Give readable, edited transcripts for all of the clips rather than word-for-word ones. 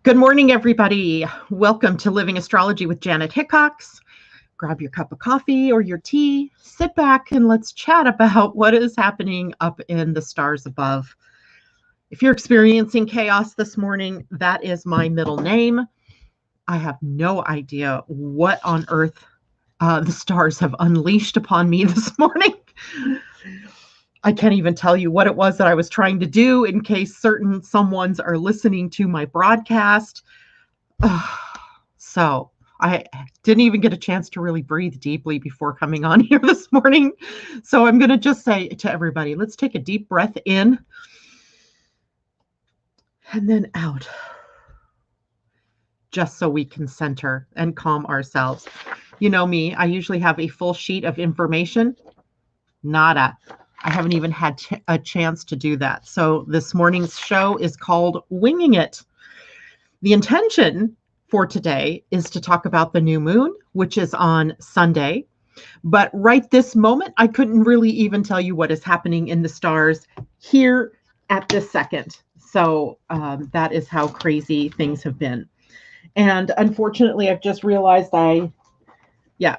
Good morning, everybody. Welcome to Living Astrology with Janet Hickox. Grab your cup of coffee or your tea, sit back, and let's chat about what is happening up in the stars above. If you're experiencing chaos this morning, that is my middle name. I have no idea what on earth the stars have unleashed upon me this morning. I can't even tell you what it was that I was trying to do in case certain someones are listening to my broadcast. So I didn't even get a chance to really breathe deeply before coming on here this morning. So I'm going to just say to everybody, let's take a deep breath in and then out, just so we can center and calm ourselves. You know me, I usually have a full sheet of information. Nada. I haven't even had a chance to do that. So this morning's show is called Winging It. The intention for today is to talk about the new moon, which is on Sunday. But right this moment, I couldn't really even tell you what is happening in the stars here at this second. So that is how crazy things have been. And unfortunately, I've just realized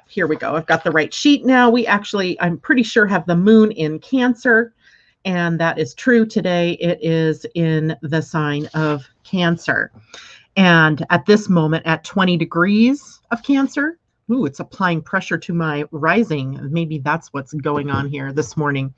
here we go. I've got the right sheet now. I'm pretty sure have the moon in Cancer. And that is true today. It is in the sign of Cancer. And at this moment, at 20 degrees of Cancer, it's applying pressure to my rising. Maybe that's what's going on here this morning.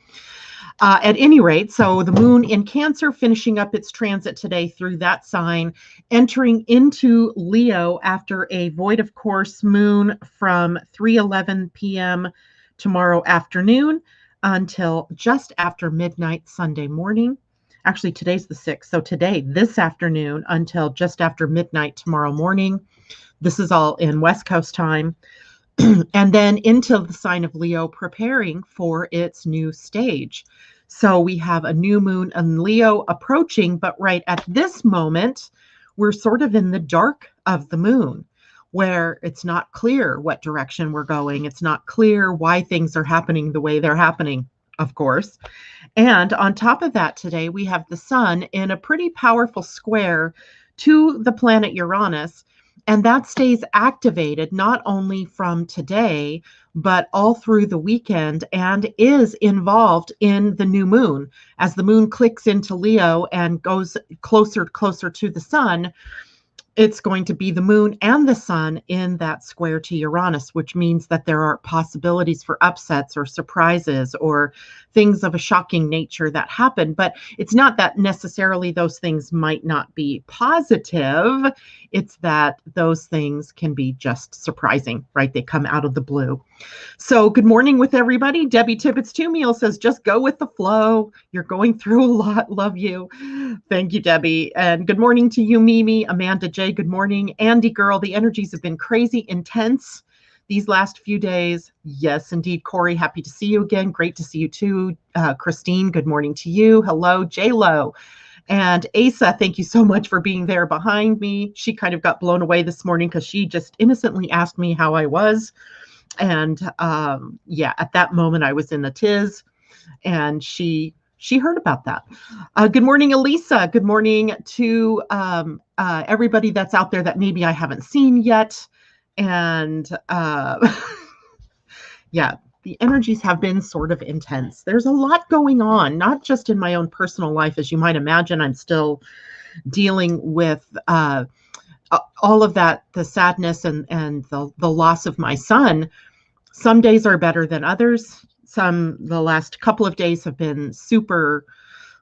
At any rate, so the moon in Cancer finishing up its transit today through that sign, entering into Leo after a void of course moon from 3:11 p.m. tomorrow afternoon until just after midnight Sunday morning. Actually, today's the 6th. So today, this afternoon until just after midnight tomorrow morning. This is all in West Coast time. And then into the sign of Leo, preparing for its new stage. So we have a new moon in Leo approaching, but right at this moment, we're sort of in the dark of the moon, where it's not clear what direction we're going. It's not clear why things are happening the way they're happening, of course. And on top of that, today, we have the sun in a pretty powerful square to the planet Uranus. And that stays activated not only from today, but all through the weekend and is involved in the new moon. As the moon clicks into Leo and goes closer to the sun, it's going to be the moon and the sun in that square to Uranus, which means that there are possibilities for upsets or surprises or things of a shocking nature that happen. But it's not that necessarily those things might not be positive. It's that those things can be just surprising, right? They come out of the blue. So good morning with everybody. Debbie Tibbetts-Tumiel says, just go with the flow. You're going through a lot. Love you. Thank you, Debbie. And good morning to you, Mimi. Amanda J, good morning. Andy girl, the energies have been crazy intense these last few days. Yes, indeed. Corey, happy to see you again. Great to see you too. Christine, good morning to you. Hello, J-Lo. And Asa, thank you so much for being there behind me. She kind of got blown away this morning because she just innocently asked me how I was. And at that moment I was in a tiz, and she heard about that. Good morning, Elisa. Good morning to everybody that's out there that maybe I haven't seen yet. And the energies have been sort of intense. There's a lot going on, not just in my own personal life. As you might imagine, I'm still dealing with all of that, the sadness and the loss of my son. Some days are better than others. The last couple of days have been super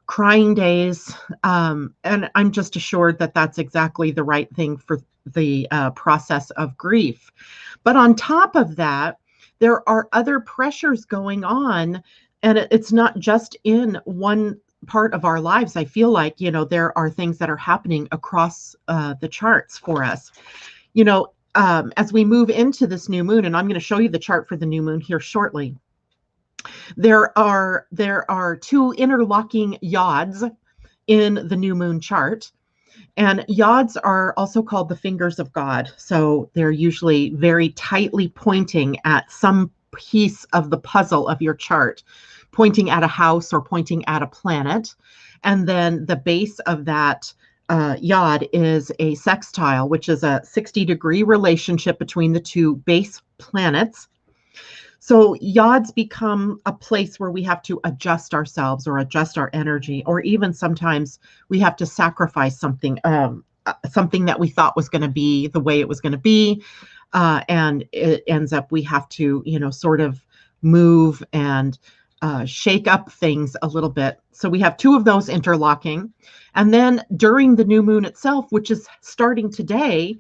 crying days. And I'm just assured that that's exactly the right thing for the process of grief. But on top of that, there are other pressures going on, and it's not just in one part of our lives. I feel like, there are things that are happening across the charts for us. As we move into this new moon, and I'm going to show you the chart for the new moon here shortly, there are two interlocking yods in the new moon chart. And yods are also called the fingers of God. So they're usually very tightly pointing at some piece of the puzzle of your chart, pointing at a house or pointing at a planet. And then the base of that Yod is a sextile, which is a 60-degree relationship between the two base planets. So Yods become a place where we have to adjust ourselves or adjust our energy, or even sometimes we have to sacrifice something, something that we thought was going to be the way it was going to be. And it ends up we have to, sort of move and shake up things a little bit. So we have two of those interlocking. And then during the new moon itself, which is starting today,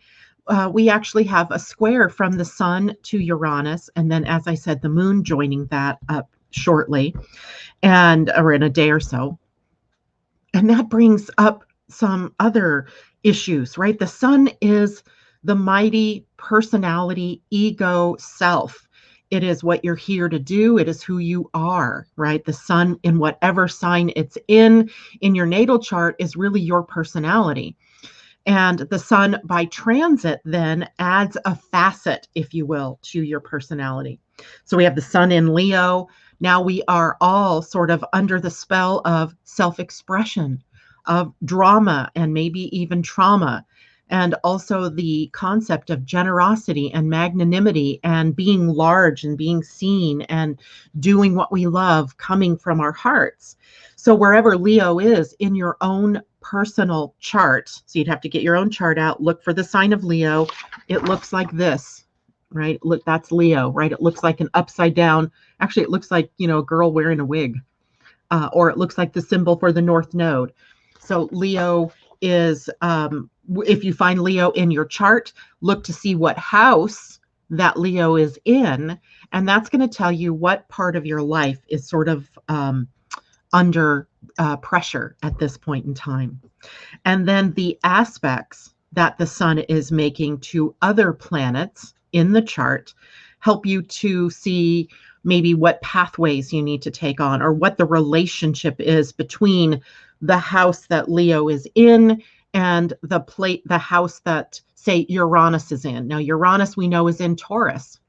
we actually have a square from the sun to Uranus. And then, as I said, the moon joining that up shortly, or in a day or so. And that brings up some other issues, right? The sun is the mighty personality, ego, self. It is what you're here to do. It is who you are, right? The sun, in whatever sign it's in your natal chart, is really your personality. And the sun by transit then adds a facet, if you will, to your personality. So we have the sun in Leo. Now we are all sort of under the spell of self-expression, of drama, and maybe even trauma. And also the concept of generosity and magnanimity and being large and being seen and doing what we love coming from our hearts. So wherever Leo is in your own personal chart, so you'd have to get your own chart out, look for the sign of Leo. It looks like this, right? Look, that's Leo, right? It looks like an upside down. Actually, it looks like, a girl wearing a wig, or it looks like the symbol for the North Node. So Leo is, if you find Leo in your chart, look to see what house that Leo is in, and that's going to tell you what part of your life is sort of under pressure at this point in time. And then the aspects that the sun is making to other planets in the chart help you to see maybe what pathways you need to take on, or what the relationship is between the house that Leo is in and the house that, say, Uranus is in. Now, Uranus we know is in Taurus,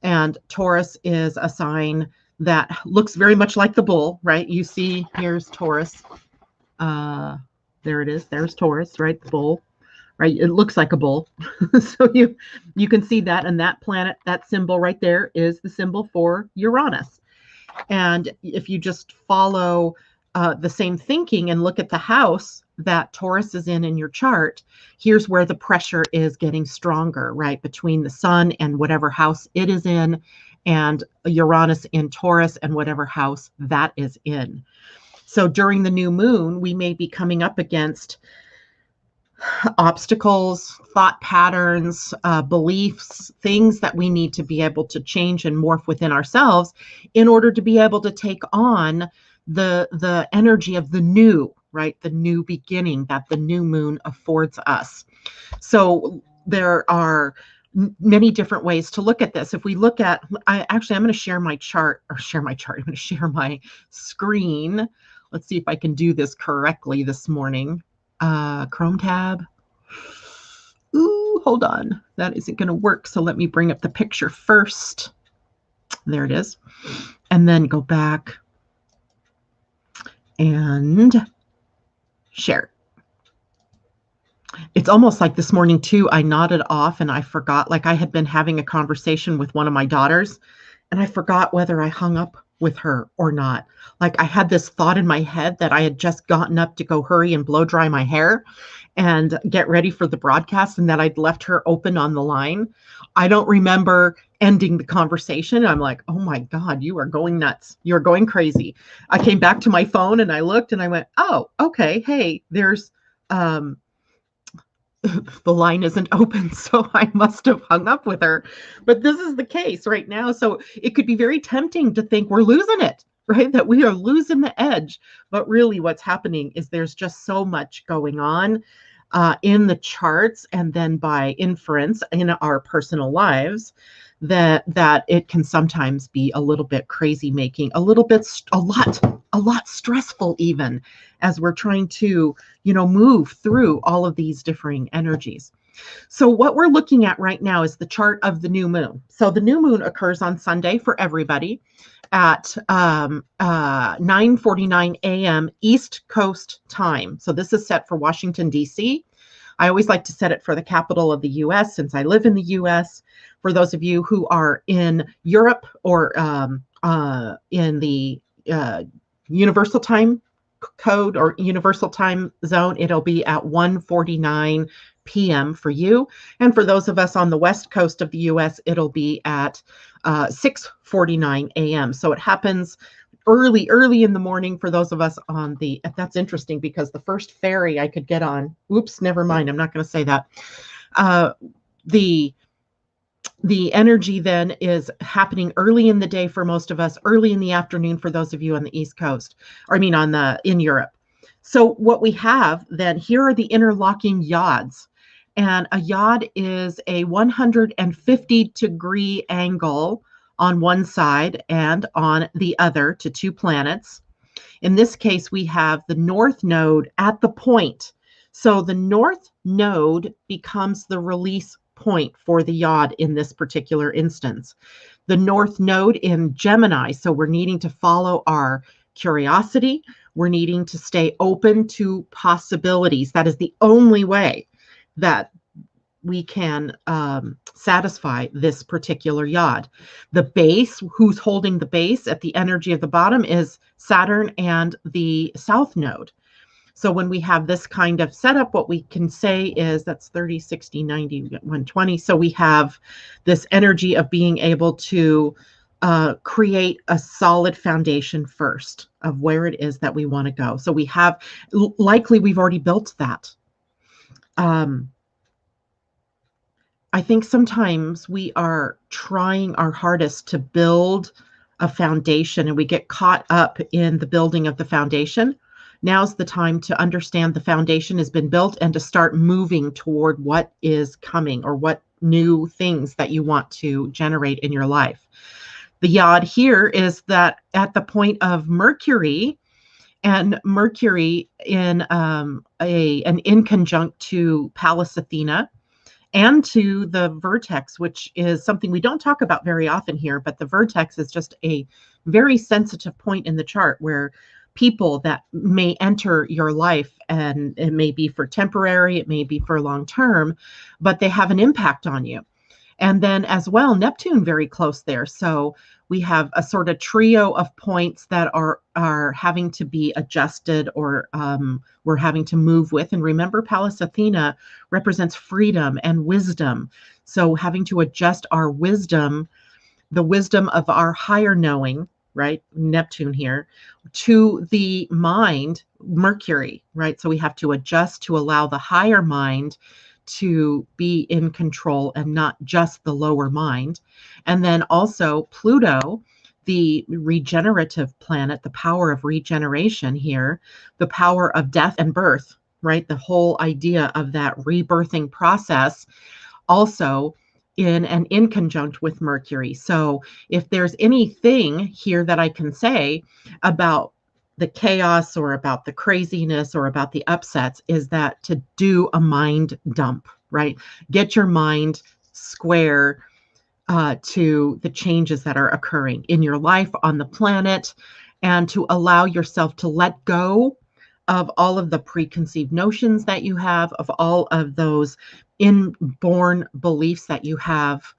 and Taurus is a sign that looks very much like the bull, right? You see, here's Taurus. There it is. There's Taurus, right? The bull, right? It looks like a bull. So you can see that, and that planet, that symbol right there is the symbol for Uranus. And if you just follow the same thinking and look at the house that Taurus is in your chart, here's where the pressure is getting stronger, right? Between the sun and whatever house it is in, and Uranus in Taurus and whatever house that is in. So during the new moon, we may be coming up against obstacles, thought patterns, beliefs, things that we need to be able to change and morph within ourselves in order to be able to take on the energy of the new, right? The new beginning that the new moon affords us. So there are many different ways to look at this. If we look at, I'm going to share my chart, I'm going to share my screen. Let's see if I can do this correctly this morning. Chrome tab. Ooh, hold on. That isn't going to work. So let me bring up the picture first. There it is. And then go back and share. It's almost like this morning too, I nodded off and I forgot, like I had been having a conversation with one of my daughters and I forgot whether I hung up with her or not. Like I had this thought in my head that I had just gotten up to go hurry and blow dry my hair and get ready for the broadcast, and that I'd left her open on the line. I don't remember ending the conversation. I'm like, oh my God, you are going nuts. You're going crazy. I came back to my phone and I looked and I went, oh, okay. Hey, there's, the line isn't open, so I must have hung up with her. But this is the case right now. So it could be very tempting to think we're losing it, right? That we are losing the edge. But really what's happening is there's just so much going on in the charts, and then by inference in our personal lives, that it can sometimes be a little bit crazy making, a lot stressful, even as we're trying to, move through all of these differing energies. So what we're looking at right now is the chart of the new moon. So the new moon occurs on Sunday for everybody at 9:49 a.m. East Coast time. So this is set for Washington, D.C. I always like to set it for the capital of the U.S. since I live in the U.S. For those of you who are in Europe or in the Universal Time Code or Universal Time Zone, it'll be at 1:49 p.m. for you. And for those of us on the West Coast of the U.S., it'll be at 6:49 a.m. So it happens early in the morning for those of us on the, that's interesting because the first ferry I could get on, oops, never mind, I'm not going to say that. The energy then is happening early in the day for most of us, early in the afternoon for those of you on the East Coast, or I mean in Europe. So what we have then, here are the interlocking yods. And a yod is a 150-degree angle on one side and on the other to two planets. In this case, we have the north node at the point. So the north node becomes the release point for the yod in this particular instance. The north node in Gemini, so we're needing to follow our curiosity. We're needing to stay open to possibilities. That is the only way that we can satisfy this particular yod. The base, who's holding the base at the energy of the bottom, is Saturn and the south node. So when we have this kind of setup, what we can say is that's 30, 60, 90, 120. So we have this energy of being able to create a solid foundation first of where it is that we want to go. So we have, likely we've already built that. I think sometimes we are trying our hardest to build a foundation and we get caught up in the building of the foundation. Now's the time to understand the foundation has been built and to start moving toward what is coming or what new things that you want to generate in your life. The yod here is that at the point of Mercury, and Mercury in an inconjunct to Pallas Athena, and to the vertex, which is something we don't talk about very often here, but the vertex is just a very sensitive point in the chart where people that may enter your life, and it may be for temporary, it may be for long term, but they have an impact on you. And then as well, Neptune very close there. So we have a sort of trio of points that are having to be adjusted or we're having to move with. And remember, Pallas Athena represents freedom and wisdom. So having to adjust our wisdom, the wisdom of our higher knowing, right? Neptune here, to the mind, Mercury, right? So we have to adjust to allow the higher mind to be in control and not just the lower mind. And then also Pluto, the regenerative planet, the power of regeneration here, the power of death and birth, right? The whole idea of that rebirthing process also in conjunct with Mercury. So if there's anything here that I can say about the chaos or about the craziness or about the upsets, is that to do a mind dump, right? Get your mind square to the changes that are occurring in your life, on the planet, and to allow yourself to let go of all of the preconceived notions that you have, of all of those inborn beliefs that you have.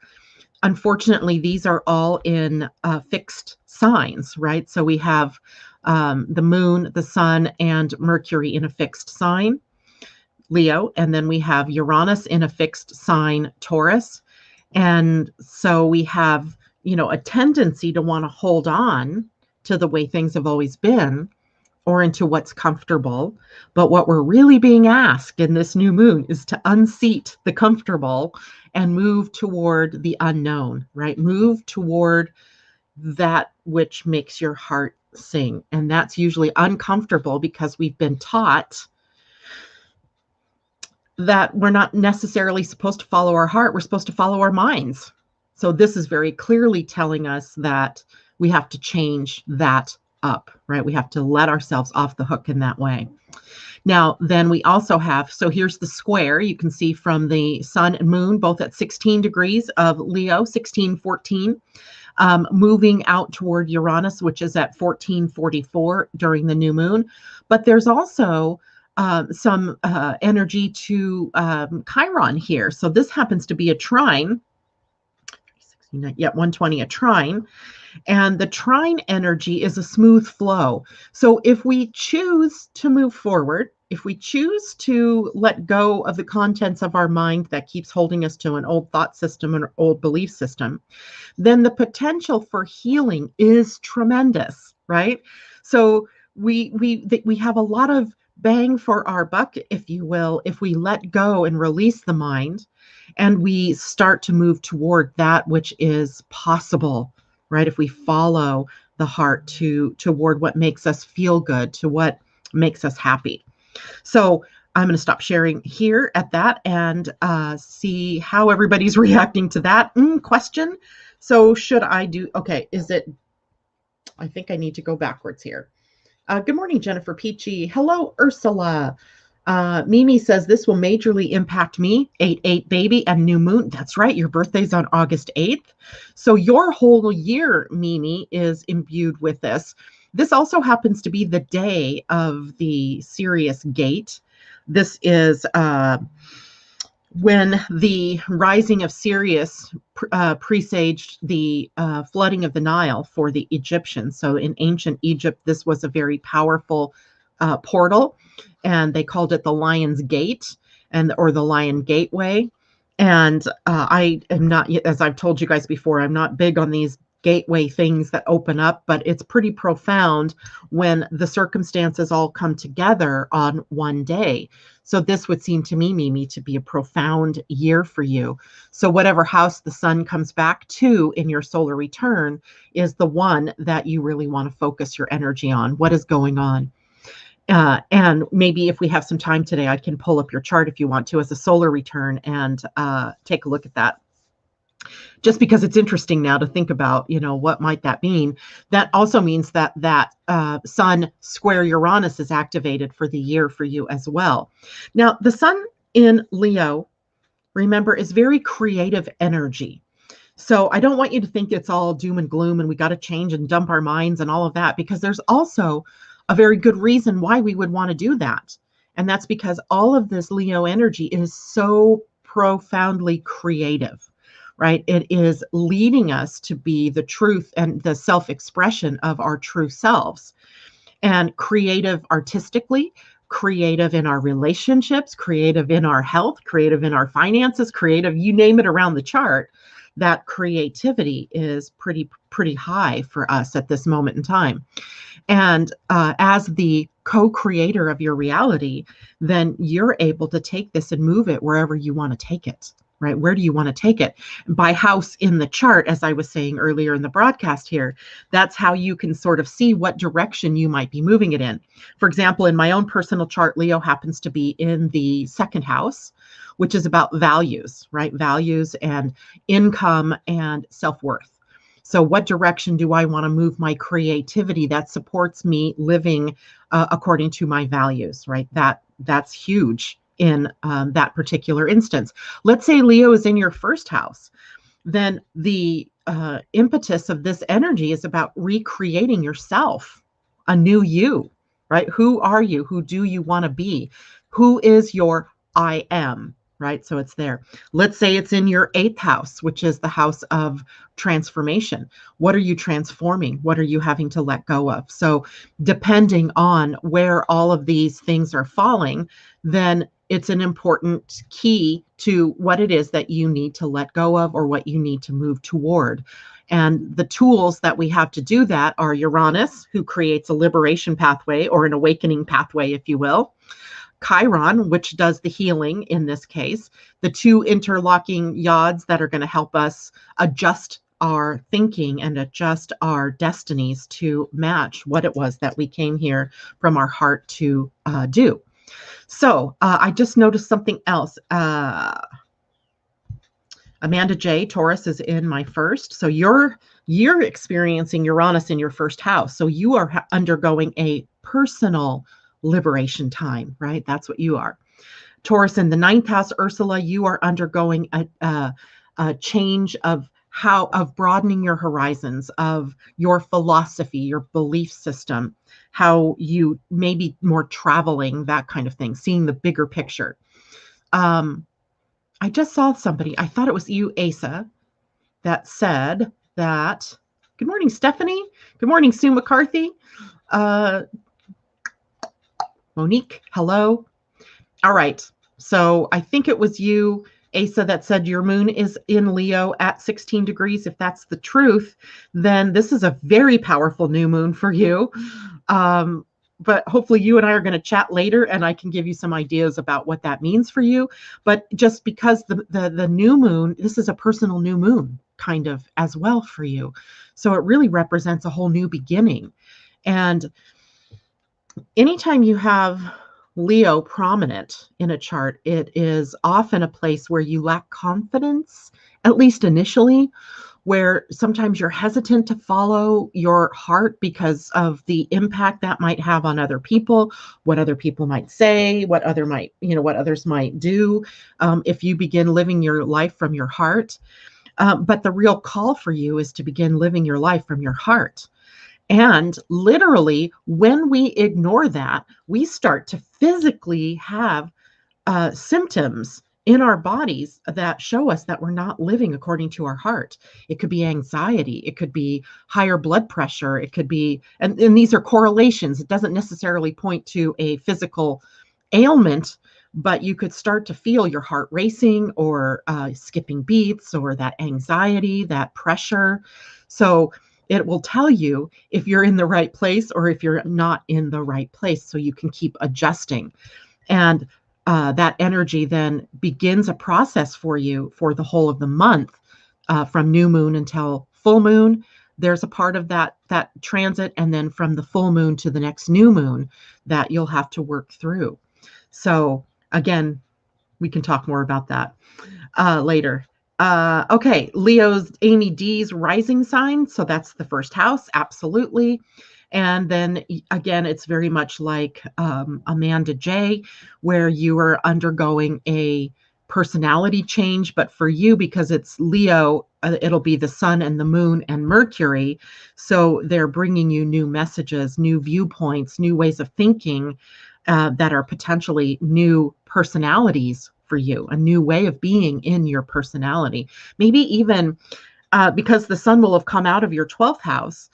Unfortunately, these are all in fixed signs, right? So we have the moon, the sun, and Mercury in a fixed sign, Leo, and then we have Uranus in a fixed sign, Taurus. And so we have, a tendency to want to hold on to the way things have always been or into what's comfortable. But what we're really being asked in this new moon is to unseat the comfortable and move toward the unknown, right? Move toward that which makes your heart sing. And that's usually uncomfortable because we've been taught that we're not necessarily supposed to follow our heart. We're supposed to follow our minds. So this is very clearly telling us that we have to change that up, right? We have to let ourselves off the hook in that way. Now, then we also have, so here's the square. You can see from the sun and moon, both at 16 degrees of Leo, 1614, moving out toward Uranus, which is at 1444 during the new moon. But there's also some energy to Chiron here. So this happens to be a trine. 120, a trine. And the trine energy is a smooth flow. So if we choose to move forward, if we choose to let go of the contents of our mind that keeps holding us to an old thought system and old belief system, then the potential for healing is tremendous, right? So we have a lot of bang for our buck, if you will, if we let go and release the mind and we start to move toward that which is possible, right? If we follow the heart toward what makes us feel good, to what makes us happy. So I'm going to stop sharing here at that and see how everybody's reacting to that question. So should I do, okay, I think I need to go backwards here. Good morning, Jennifer Peachy. Hello, Ursula. Mimi says, this will majorly impact me, 8/8 baby and new moon. That's right. Your birthday's on August 8th. So your whole year, Mimi, is imbued with this. This also happens to be the day of the Sirius gate. This is when the rising of Sirius presaged the flooding of the Nile for the Egyptians. So in ancient Egypt, this was a very powerful portal, and they called it the Lion's Gate or the Lion Gateway. And I am not, as I've told you guys before, I'm not big on these gateway things that open up, but it's pretty profound when the circumstances all come together on one day. So this would seem to me, Mimi, to be a profound year for you. So whatever house the sun comes back to in your solar return is the one that you really want to focus your energy on. What is going on? And maybe if we have some time today, I can pull up your chart if you want to as a solar return and take a look at that. Just because it's interesting now to think about, what might that mean? That also means that sun square Uranus is activated for the year for you as well. Now, the sun in Leo, remember, is very creative energy. So I don't want you to think it's all doom and gloom and we got to change and dump our minds and all of that, because there's also a very good reason why we would want to do that. And that's because all of this Leo energy is so profoundly creative. Right? It is leading us to be the truth and the self-expression of our true selves, and creative artistically, creative in our relationships, creative in our health, creative in our finances, creative, you name it around the chart. That creativity is pretty high for us at this moment in time. And as the co-creator of your reality, then you're able to take this and move it wherever you want to take it. Right? Where do you want to take it? By house in the chart, as I was saying earlier in the broadcast here, that's how you can sort of see what direction you might be moving it in. For example, in my own personal chart, Leo happens to be in the second house, which is about values, right? Values and income and self-worth. So what direction do I want to move my creativity that supports me living according to my values, right? That's huge in that particular instance. Let's say Leo is in your first house, then the impetus of this energy is about recreating yourself, a new you, right? Who are you? Who do you want to be? Who is your I am, right? So it's there. Let's say it's in your 8th house, which is the house of transformation. What are you transforming? What are you having to let go of? So depending on where all of these things are falling, then it's an important key to what it is that you need to let go of or what you need to move toward. And the tools that we have to do that are Uranus, who creates a liberation pathway or an awakening pathway, if you will. Chiron, which does the healing in this case. The two interlocking Yods that are going to help us adjust our thinking and adjust our destinies to match what it was that we came here from our heart to do. So I just noticed something else. Amanda J, Taurus is in my first. So your you're experiencing Uranus in your first house. So you are undergoing a personal liberation time, right? That's what you are. Taurus in the ninth house, Ursula, you are undergoing a change of broadening your horizons, of your philosophy, your belief system, how you maybe more traveling, that kind of thing, seeing the bigger picture. I just saw somebody, I thought it was you, Asa, that said that, good morning, Stephanie. Good morning, Sue McCarthy. Monique, hello. All right. So I think it was you, Asa, that said your moon is in Leo at 16 degrees. If that's the truth, then this is a very powerful new moon for you. But hopefully you and I are going to chat later and I can give you some ideas about what that means for you. But just because the new moon, this is a personal new moon kind of as well for you. So it really represents a whole new beginning. And anytime you have Leo prominent in a chart, it is often a place where you lack confidence, at least initially, where sometimes you're hesitant to follow your heart because of the impact that might have on other people, what other people might say, what others might do, if you begin living your life from your heart. But the real call for you is to begin living your life from your heart. And literally, when we ignore that, we start to physically have symptoms in our bodies that show us that we're not living according to our heart. It could be anxiety. It could be higher blood pressure. It could be, and these are correlations. It doesn't necessarily point to a physical ailment, but you could start to feel your heart racing or skipping beats or that anxiety, that pressure. So it will tell you if you're in the right place or if you're not in the right place, so you can keep adjusting. And that energy then begins a process for you for the whole of the month, from new moon until full moon. There's a part of that transit, and then from the full moon to the next new moon that you'll have to work through. So again, we can talk more about that later. Okay, Leo's Amy D's rising sign. So that's the first house, absolutely. And then again, it's very much like Amanda J, where you are undergoing a personality change. But for you, because it's Leo, it'll be the sun and the moon and Mercury. So they're bringing you new messages, new viewpoints, new ways of thinking that are potentially new personalities for you, a new way of being in your personality. Maybe even because the sun will have come out of your 12th house,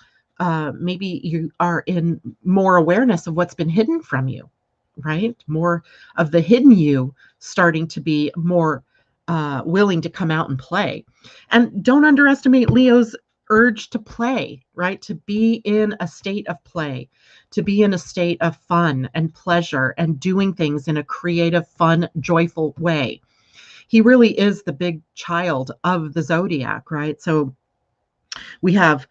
maybe you are in more awareness of what's been hidden from you, right? More of the hidden you starting to be more willing to come out and play. And don't underestimate Leo's urge to play, right? To be in a state of play, to be in a state of fun and pleasure and doing things in a creative, fun, joyful way. He really is the big child of the zodiac, right? So we have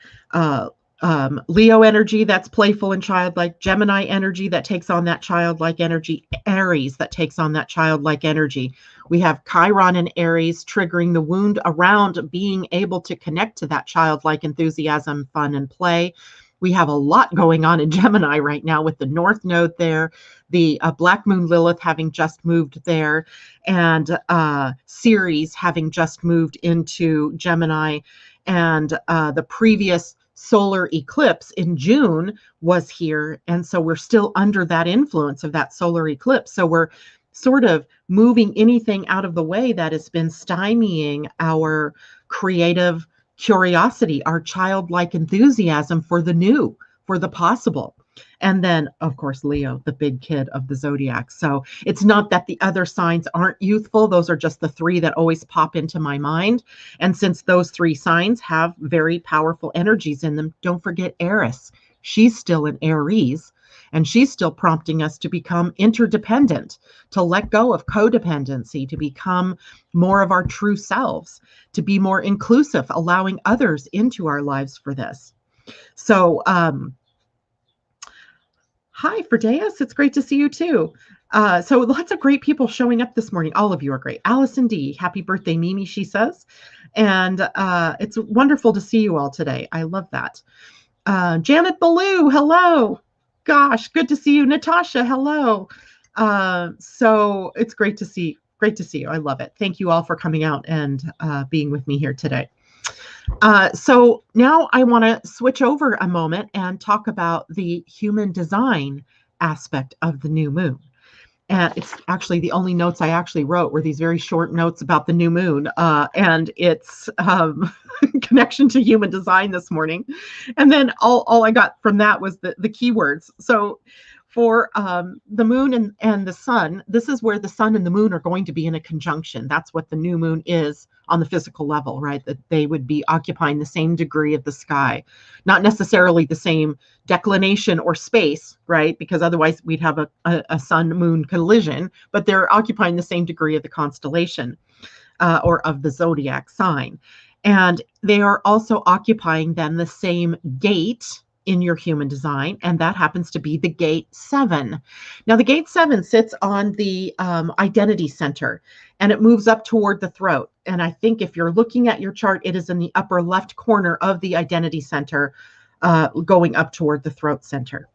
Leo energy that's playful and childlike, Gemini energy that takes on that childlike energy, Aries that takes on that childlike energy. We have Chiron and Aries triggering the wound around being able to connect to that childlike enthusiasm, fun, and play. We have a lot going on in Gemini right now with the North Node there, the Black Moon Lilith having just moved there, and Ceres having just moved into Gemini. And the previous solar eclipse in June was here. And so we're still under that influence of that solar eclipse. So we're sort of moving anything out of the way that has been stymieing our creative curiosity, our childlike enthusiasm for the new, for the possible. And then, of course, Leo, the big kid of the zodiac. So it's not that the other signs aren't youthful. Those are just the three that always pop into my mind. And since those three signs have very powerful energies in them, don't forget Eris. She's still in Aries, and she's still prompting us to become interdependent, to let go of codependency, to become more of our true selves, to be more inclusive, allowing others into our lives for this. So, hi, Ferdeus. It's great to see you too. So lots of great people showing up this morning. All of you are great. Allison D, happy birthday, Mimi, she says. And it's wonderful to see you all today. I love that. Janet Ballou, hello. Gosh, good to see you. Natasha, hello. So it's great to see you. I love it. Thank you all for coming out and being with me here today. So now I want to switch over a moment and talk about the human design aspect of the new moon. And it's actually the only notes I actually wrote were these very short notes about the new moon and its connection to human design this morning. And then all I got from that was the keywords. So for the moon and the sun, this is where the sun and the moon are going to be in a conjunction. That's what the new moon is on the physical level, right? That they would be occupying the same degree of the sky, not necessarily the same declination or space, right? Because otherwise we'd have a sun-moon collision, but they're occupying the same degree of the constellation or of the zodiac sign. And they are also occupying then the same gate in your human design, and that happens to be the gate 7. Now, the gate 7 sits on the identity center, and it moves up toward the throat. And I think if you're looking at your chart, it is in the upper left corner of the identity center, going up toward the throat center.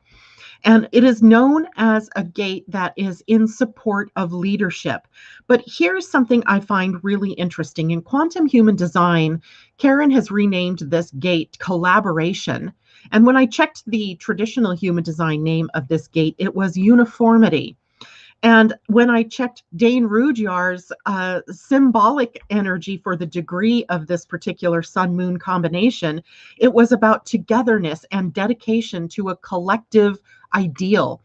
And it is known as a gate that is in support of leadership. But here's something I find really interesting. In quantum human design, Karen has renamed this gate collaboration. And when I checked the traditional human design name of this gate, it was uniformity. And when I checked Dane Rudhyar's symbolic energy for the degree of this particular sun-moon combination, it was about togetherness and dedication to a collective ideal.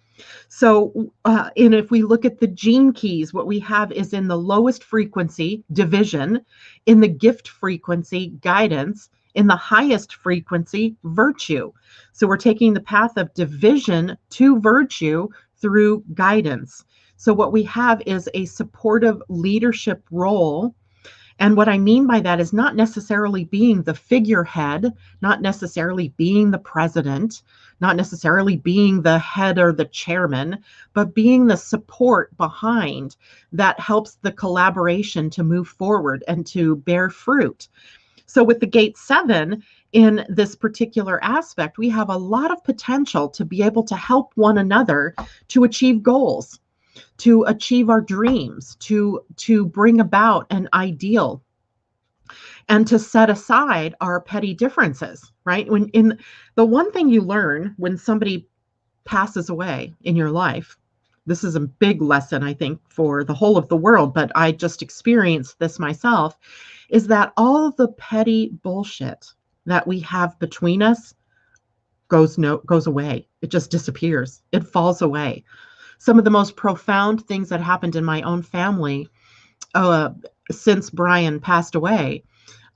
So, and if we look at the gene keys, what we have is in the lowest frequency, division, in the gift frequency, guidance, in the highest frequency, virtue. So we're taking the path of division to virtue through guidance. So what we have is a supportive leadership role. And what I mean by that is not necessarily being the figurehead, not necessarily being the president, not necessarily being the head or the chairman, but being the support behind that helps the collaboration to move forward and to bear fruit. So with the gate 7, in this particular aspect, we have a lot of potential to be able to help one another to achieve goals, to achieve our dreams, to bring about an ideal, and to set aside our petty differences, right? The one thing you learn when somebody passes away in your life, this is a big lesson, I think, for the whole of the world, but I just experienced this myself, is that all the petty bullshit that we have between us goes away. It just disappears. It falls away. Some of the most profound things that happened in my own family since Brian passed away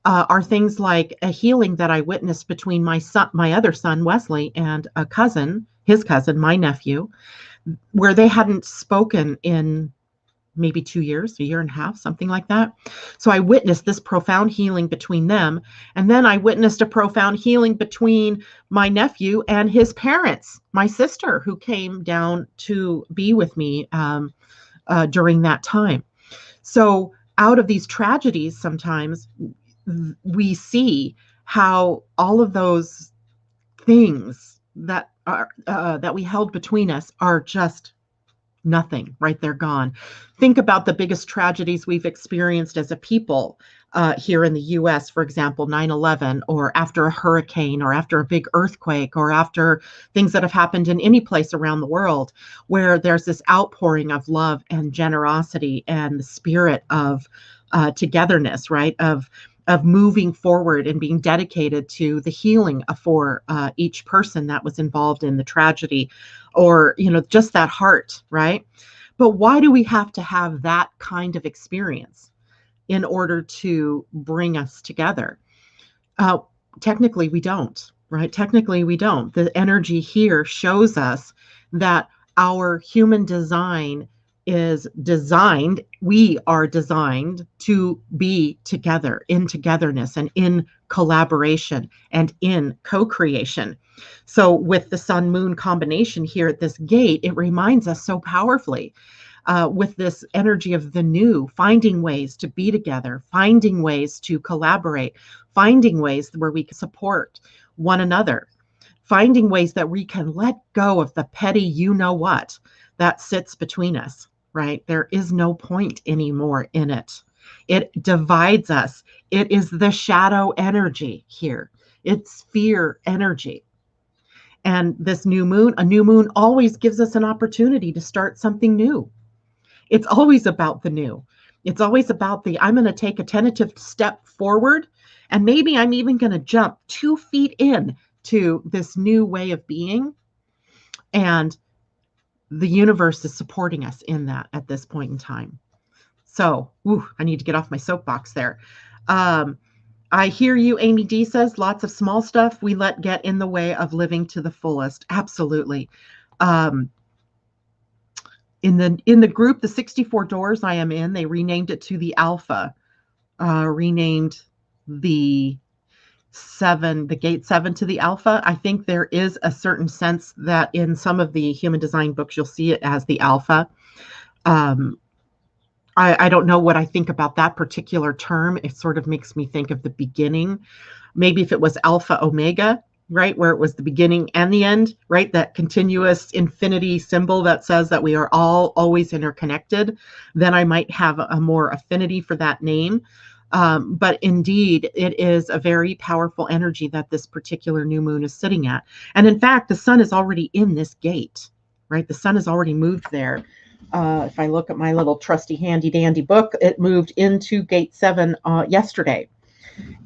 are things like a healing that I witnessed between my other son, Wesley, and his cousin, my nephew, where they hadn't spoken in maybe 2 years, a year and a half, something like that. So I witnessed this profound healing between them. And then I witnessed a profound healing between my nephew and his parents, my sister, who came down to be with me during that time. So out of these tragedies, sometimes we see how all of those things that we held between us are just nothing, right? They're gone. Think about the biggest tragedies we've experienced as a people here in the US, for example, 9/11, or after a hurricane, or after a big earthquake, or after things that have happened in any place around the world, where there's this outpouring of love and generosity and the spirit of togetherness, right? Of moving forward and being dedicated to the healing for each person that was involved in the tragedy, or, just that heart, right? But why do we have to have that kind of experience in order to bring us together? Technically, we don't, right? Technically, we don't. The energy here shows us that our human design is designed, we are designed to be together in togetherness and in collaboration and in co-creation. So with the sun-moon combination here at this gate, it reminds us so powerfully with this energy of the new, finding ways to be together, finding ways to collaborate, finding ways where we can support one another, finding ways that we can let go of the petty you know what that sits between us, right? There is no point anymore in it. It divides us. It is the shadow energy here. It's fear energy. And this new moon, a new moon always gives us an opportunity to start something new. It's always about the new. It's always about I'm going to take a tentative step forward, and maybe I'm even going to jump 2 feet in to this new way of being. And the universe is supporting us in that at this point in time. So, I need to get off my soapbox there. I hear you, Amy D says, lots of small stuff we let get in the way of living to the fullest. Absolutely. In the group, the 64 doors I am in, they renamed it to the Alpha, renamed the gate 7 to the Alpha. I think there is a certain sense that in some of the human design books, you'll see it as the Alpha. I don't know what I think about that particular term. It sort of makes me think of the beginning. Maybe if it was Alpha Omega, right, where it was the beginning and the end, right, that continuous infinity symbol that says that we are all always interconnected, then I might have a more affinity for that name. But indeed, it is a very powerful energy that this particular new moon is sitting at. And in fact, the sun is already in this gate, right? The sun has already moved there. If I look at my little trusty handy dandy book, it moved into gate 7 yesterday.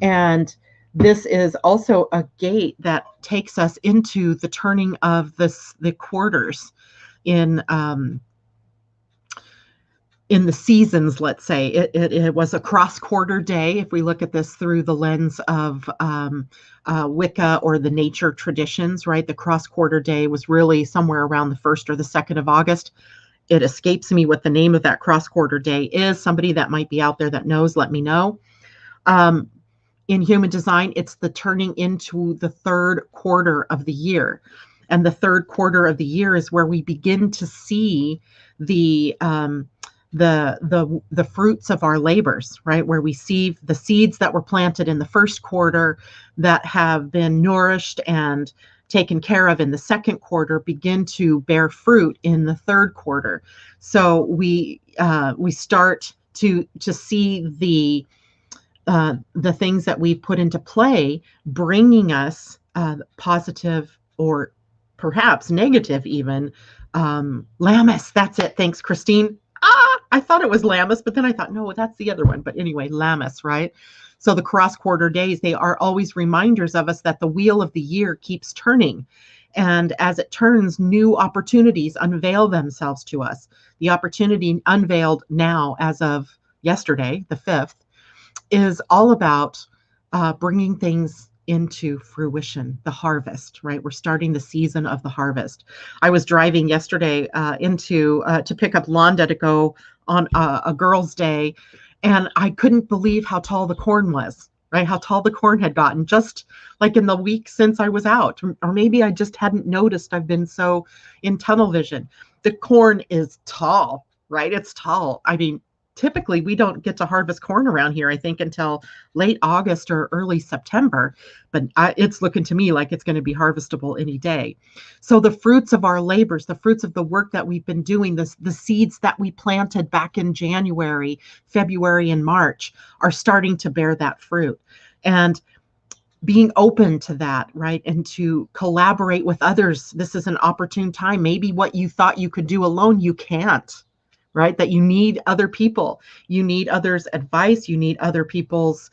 And this is also a gate that takes us into the turning of the quarters in the seasons, let's say. It was a cross-quarter day, if we look at this through the lens of Wicca or the nature traditions, right? The cross-quarter day was really somewhere around the 1st or the 2nd of August. It escapes me what the name of that cross-quarter day is. Somebody that might be out there that knows, let me know. In human design, it's the turning into the 3rd quarter of the year. And the 3rd quarter of the year is where we begin to see the fruits of our labors, right? Where we see the seeds that were planted in the 1st quarter that have been nourished and taken care of in the 2nd quarter begin to bear fruit in the 3rd quarter. So we start to see the things that we've put into play, bringing us positive or perhaps negative even. Lammas, that's it. Thanks, Christine. I thought it was Lammas, but then I thought, no, that's the other one. But anyway, Lammas, right? So the cross-quarter days, they are always reminders of us that the wheel of the year keeps turning. And as it turns, new opportunities unveil themselves to us. The opportunity unveiled now, as of yesterday, the 5th, is all about bringing things into fruition, the harvest, right? We're starting the season of the harvest. I was driving yesterday to pick up Londa to go on a girls' day, and I couldn't believe how tall the corn was, right? How tall the corn had gotten just like in the week since I was out. Or maybe I just hadn't noticed. I've been so in tunnel vision. The corn is tall, right? It's tall. I mean, typically we don't get to harvest corn around here, I think, until late August or early September, but it's looking to me like it's going to be harvestable any day. So the fruits of our labors, the fruits of the work that we've been doing, the seeds that we planted back in January, February, and March are starting to bear that fruit. And being open to that, right? And to collaborate with others. This is an opportune time. Maybe what you thought you could do alone, you can't. Right? That you need other people, you need others' advice, you need other people's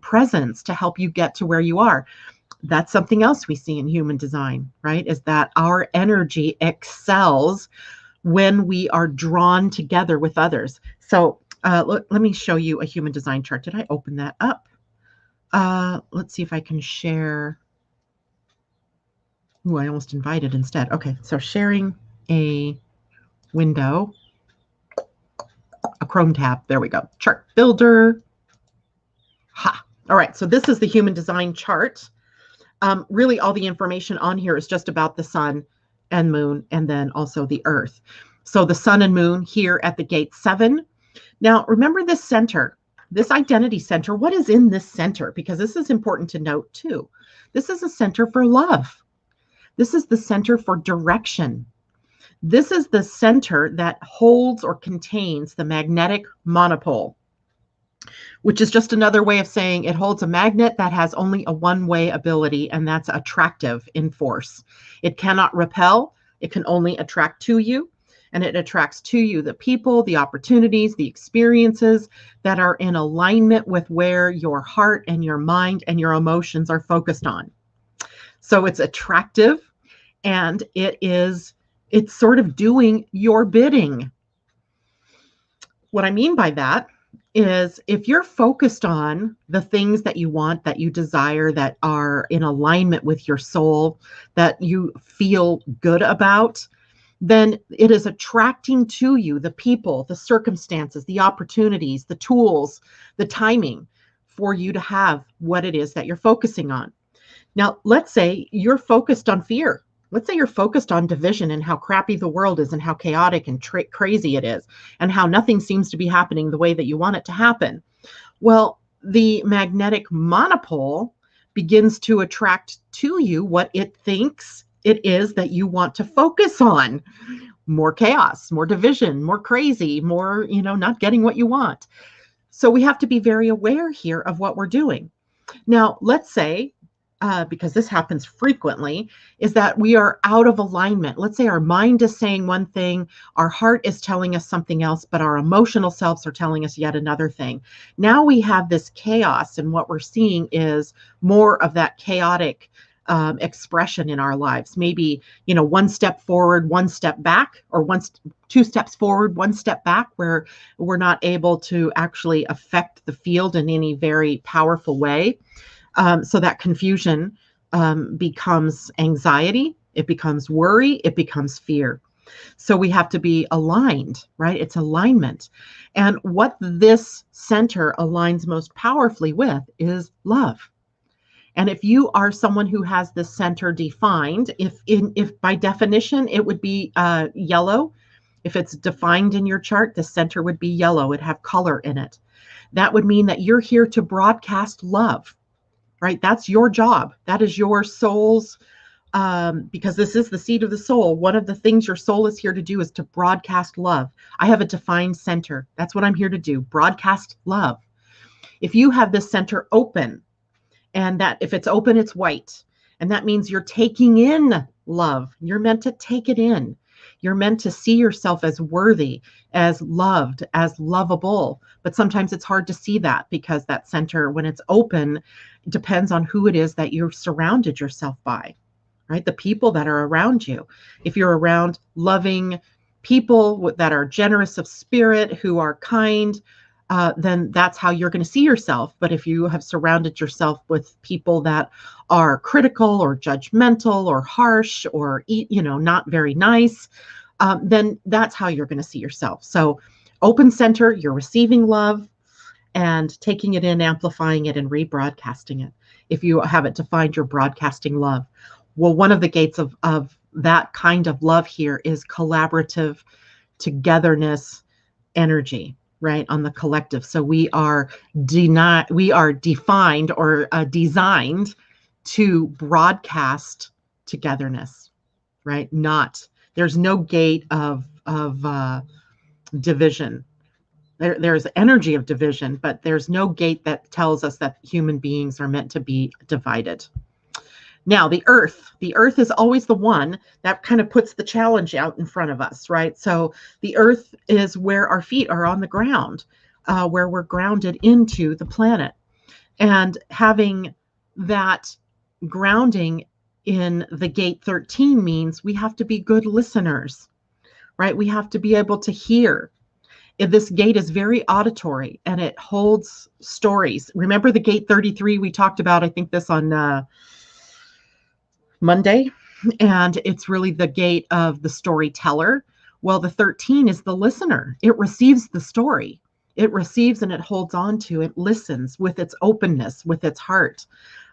presence to help you get to where you are. That's something else we see in human design, right? Is that our energy excels when we are drawn together with others. So let me show you a human design chart. Did I open that up? Let's see if I can share. Ooh, I almost invited instead. Okay, so sharing a window. A Chrome tab. There we go. Chart builder. Ha. All right. So this is the human design chart. Really, all the information on here is just about the sun and moon, and then also the earth. So the sun and moon here at the gate 7. Now, remember this center, this identity center. What is in this center? Because this is important to note too. This is a center for love. This is the center for direction. This is the center that holds or contains the magnetic monopole, which is just another way of saying it holds a magnet that has only a one-way ability, and that's attractive in force. It cannot repel. It can only attract to you, and it attracts to you the people, the opportunities, the experiences that are in alignment with where your heart and your mind and your emotions are focused on. So it's attractive, and it's sort of doing your bidding. What I mean by that is if you're focused on the things that you want, that you desire, that are in alignment with your soul, that you feel good about, then it is attracting to you the people, the circumstances, the opportunities, the tools, the timing for you to have what it is that you're focusing on. Now, let's say you're focused on fear. Let's say you're focused on division and how crappy the world is and how chaotic and crazy it is and how nothing seems to be happening the way that you want it to happen. Well, the magnetic monopole begins to attract to you what it thinks it is that you want to focus on. More chaos, more division, more crazy, more, not getting what you want. So we have to be very aware here of what we're doing. Now, let's say, because this happens frequently, is that we are out of alignment. Let's say our mind is saying one thing, our heart is telling us something else, but our emotional selves are telling us yet another thing. Now we have this chaos, and what we're seeing is more of that chaotic expression in our lives. Maybe, one step forward, one step back, or two steps forward, one step back, where we're not able to actually affect the field in any very powerful way. So that confusion becomes anxiety, it becomes worry, it becomes fear. So we have to be aligned, right? It's alignment. And what this center aligns most powerfully with is love. And if you are someone who has this center defined, if by definition it would be yellow, if it's defined in your chart, the center would be yellow, it'd have color in it. That would mean that you're here to broadcast love. Right? That's your job. That is your soul's, because this is the seat of the soul. One of the things your soul is here to do is to broadcast love. I have a defined center. That's what I'm here to do. Broadcast love. If you have this center open, and that if it's open, it's white. And that means you're taking in love. You're meant to take it in. You're meant to see yourself as worthy, as loved, as lovable. But sometimes it's hard to see that because that center, when it's open, depends on who it is that you've surrounded yourself by, right? The people that are around you. If you're around loving people that are generous of spirit, who are kind, then that's how you're going to see yourself. But if you have surrounded yourself with people that are critical or judgmental or harsh or, not very nice, then that's how you're going to see yourself. So open center, you're receiving love and taking it in, amplifying it, and rebroadcasting it. If you have it defined, you're broadcasting love. Well, one of the gates of that kind of love here is collaborative togetherness energy, right, on the collective. So we are defined or designed to broadcast togetherness, right? There's no gate of division. There's energy of division, but there's no gate that tells us that human beings are meant to be divided. Now, the earth is always the one that kind of puts the challenge out in front of us, right? So the earth is where our feet are on the ground, where we're grounded into the planet. And having that grounding in the gate 13 means we have to be good listeners, right? We have to be able to hear. This gate is very auditory and it holds stories. Remember the gate 33 we talked about, I think this on Monday, and it's really the gate of the storyteller. Well, the 13 is the listener. It receives the story. It receives and it holds on to, it listens with its openness, with its heart.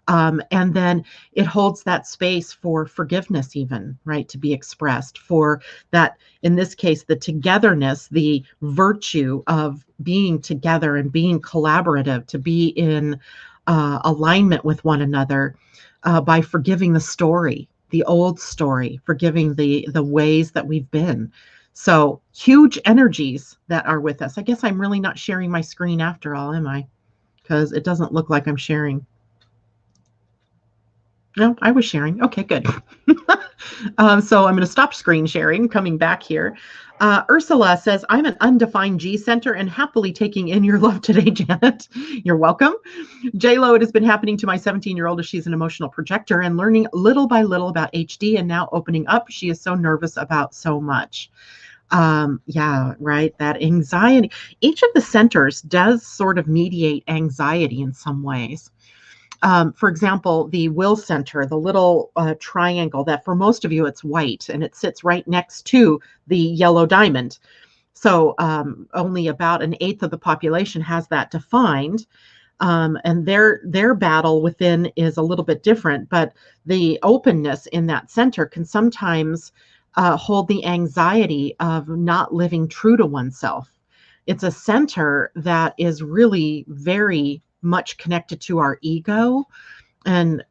And then it holds that space for forgiveness, even, right, to be expressed, for that, in this case, the togetherness, the virtue of being together and being collaborative, to be in alignment with one another by forgiving the story, the old story, forgiving the ways that we've been. So huge energies that are with us. I guess I'm really not sharing my screen after all, am I? Because it doesn't look like I'm sharing. No, I was sharing. Okay, good. So I'm going to stop screen sharing, coming back here. Ursula says, I'm an undefined G center and happily taking in your love today, Janet. You're welcome. J-Lo, it has been happening to my 17-year-old as she's an emotional projector and learning little by little about HD and now opening up. She is so nervous about so much. Yeah, right. That anxiety. Each of the centers does sort of mediate anxiety in some ways. For example, the will center, the little triangle that for most of you, it's white and it sits right next to the yellow diamond. So only about an eighth of the population has that defined. And their battle within is a little bit different, but the openness in that center can sometimes hold the anxiety of not living true to oneself. It's a center that is really very much connected to our ego. And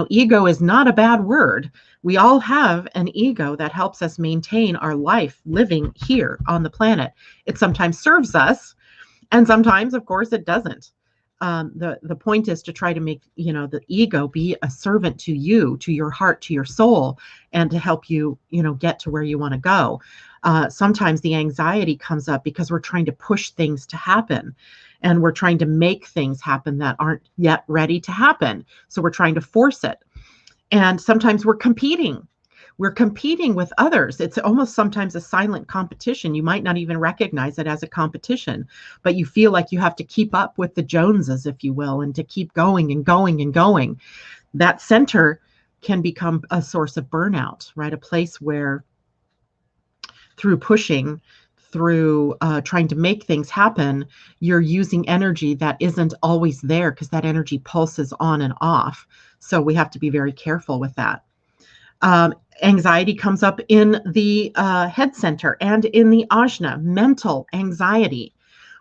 ego is not a bad word. We all have an ego that helps us maintain our life living here on the planet. It sometimes serves us, and sometimes, of course, it doesn't. The point is to try to make the ego be a servant to you, to your heart, to your soul, and to help you get to where you want to go. Sometimes the anxiety comes up because we're trying to push things to happen, and we're trying to make things happen that aren't yet ready to happen. So we're trying to force it, and sometimes we're competing. We're competing with others. It's almost sometimes a silent competition. You might not even recognize it as a competition, but you feel like you have to keep up with the Joneses, if you will, and to keep going and going and going. That center can become a source of burnout, right? A place where through pushing, through trying to make things happen, you're using energy that isn't always there because that energy pulses on and off. So we have to be very careful with that. Anxiety comes up in the head center and in the ajna, mental anxiety,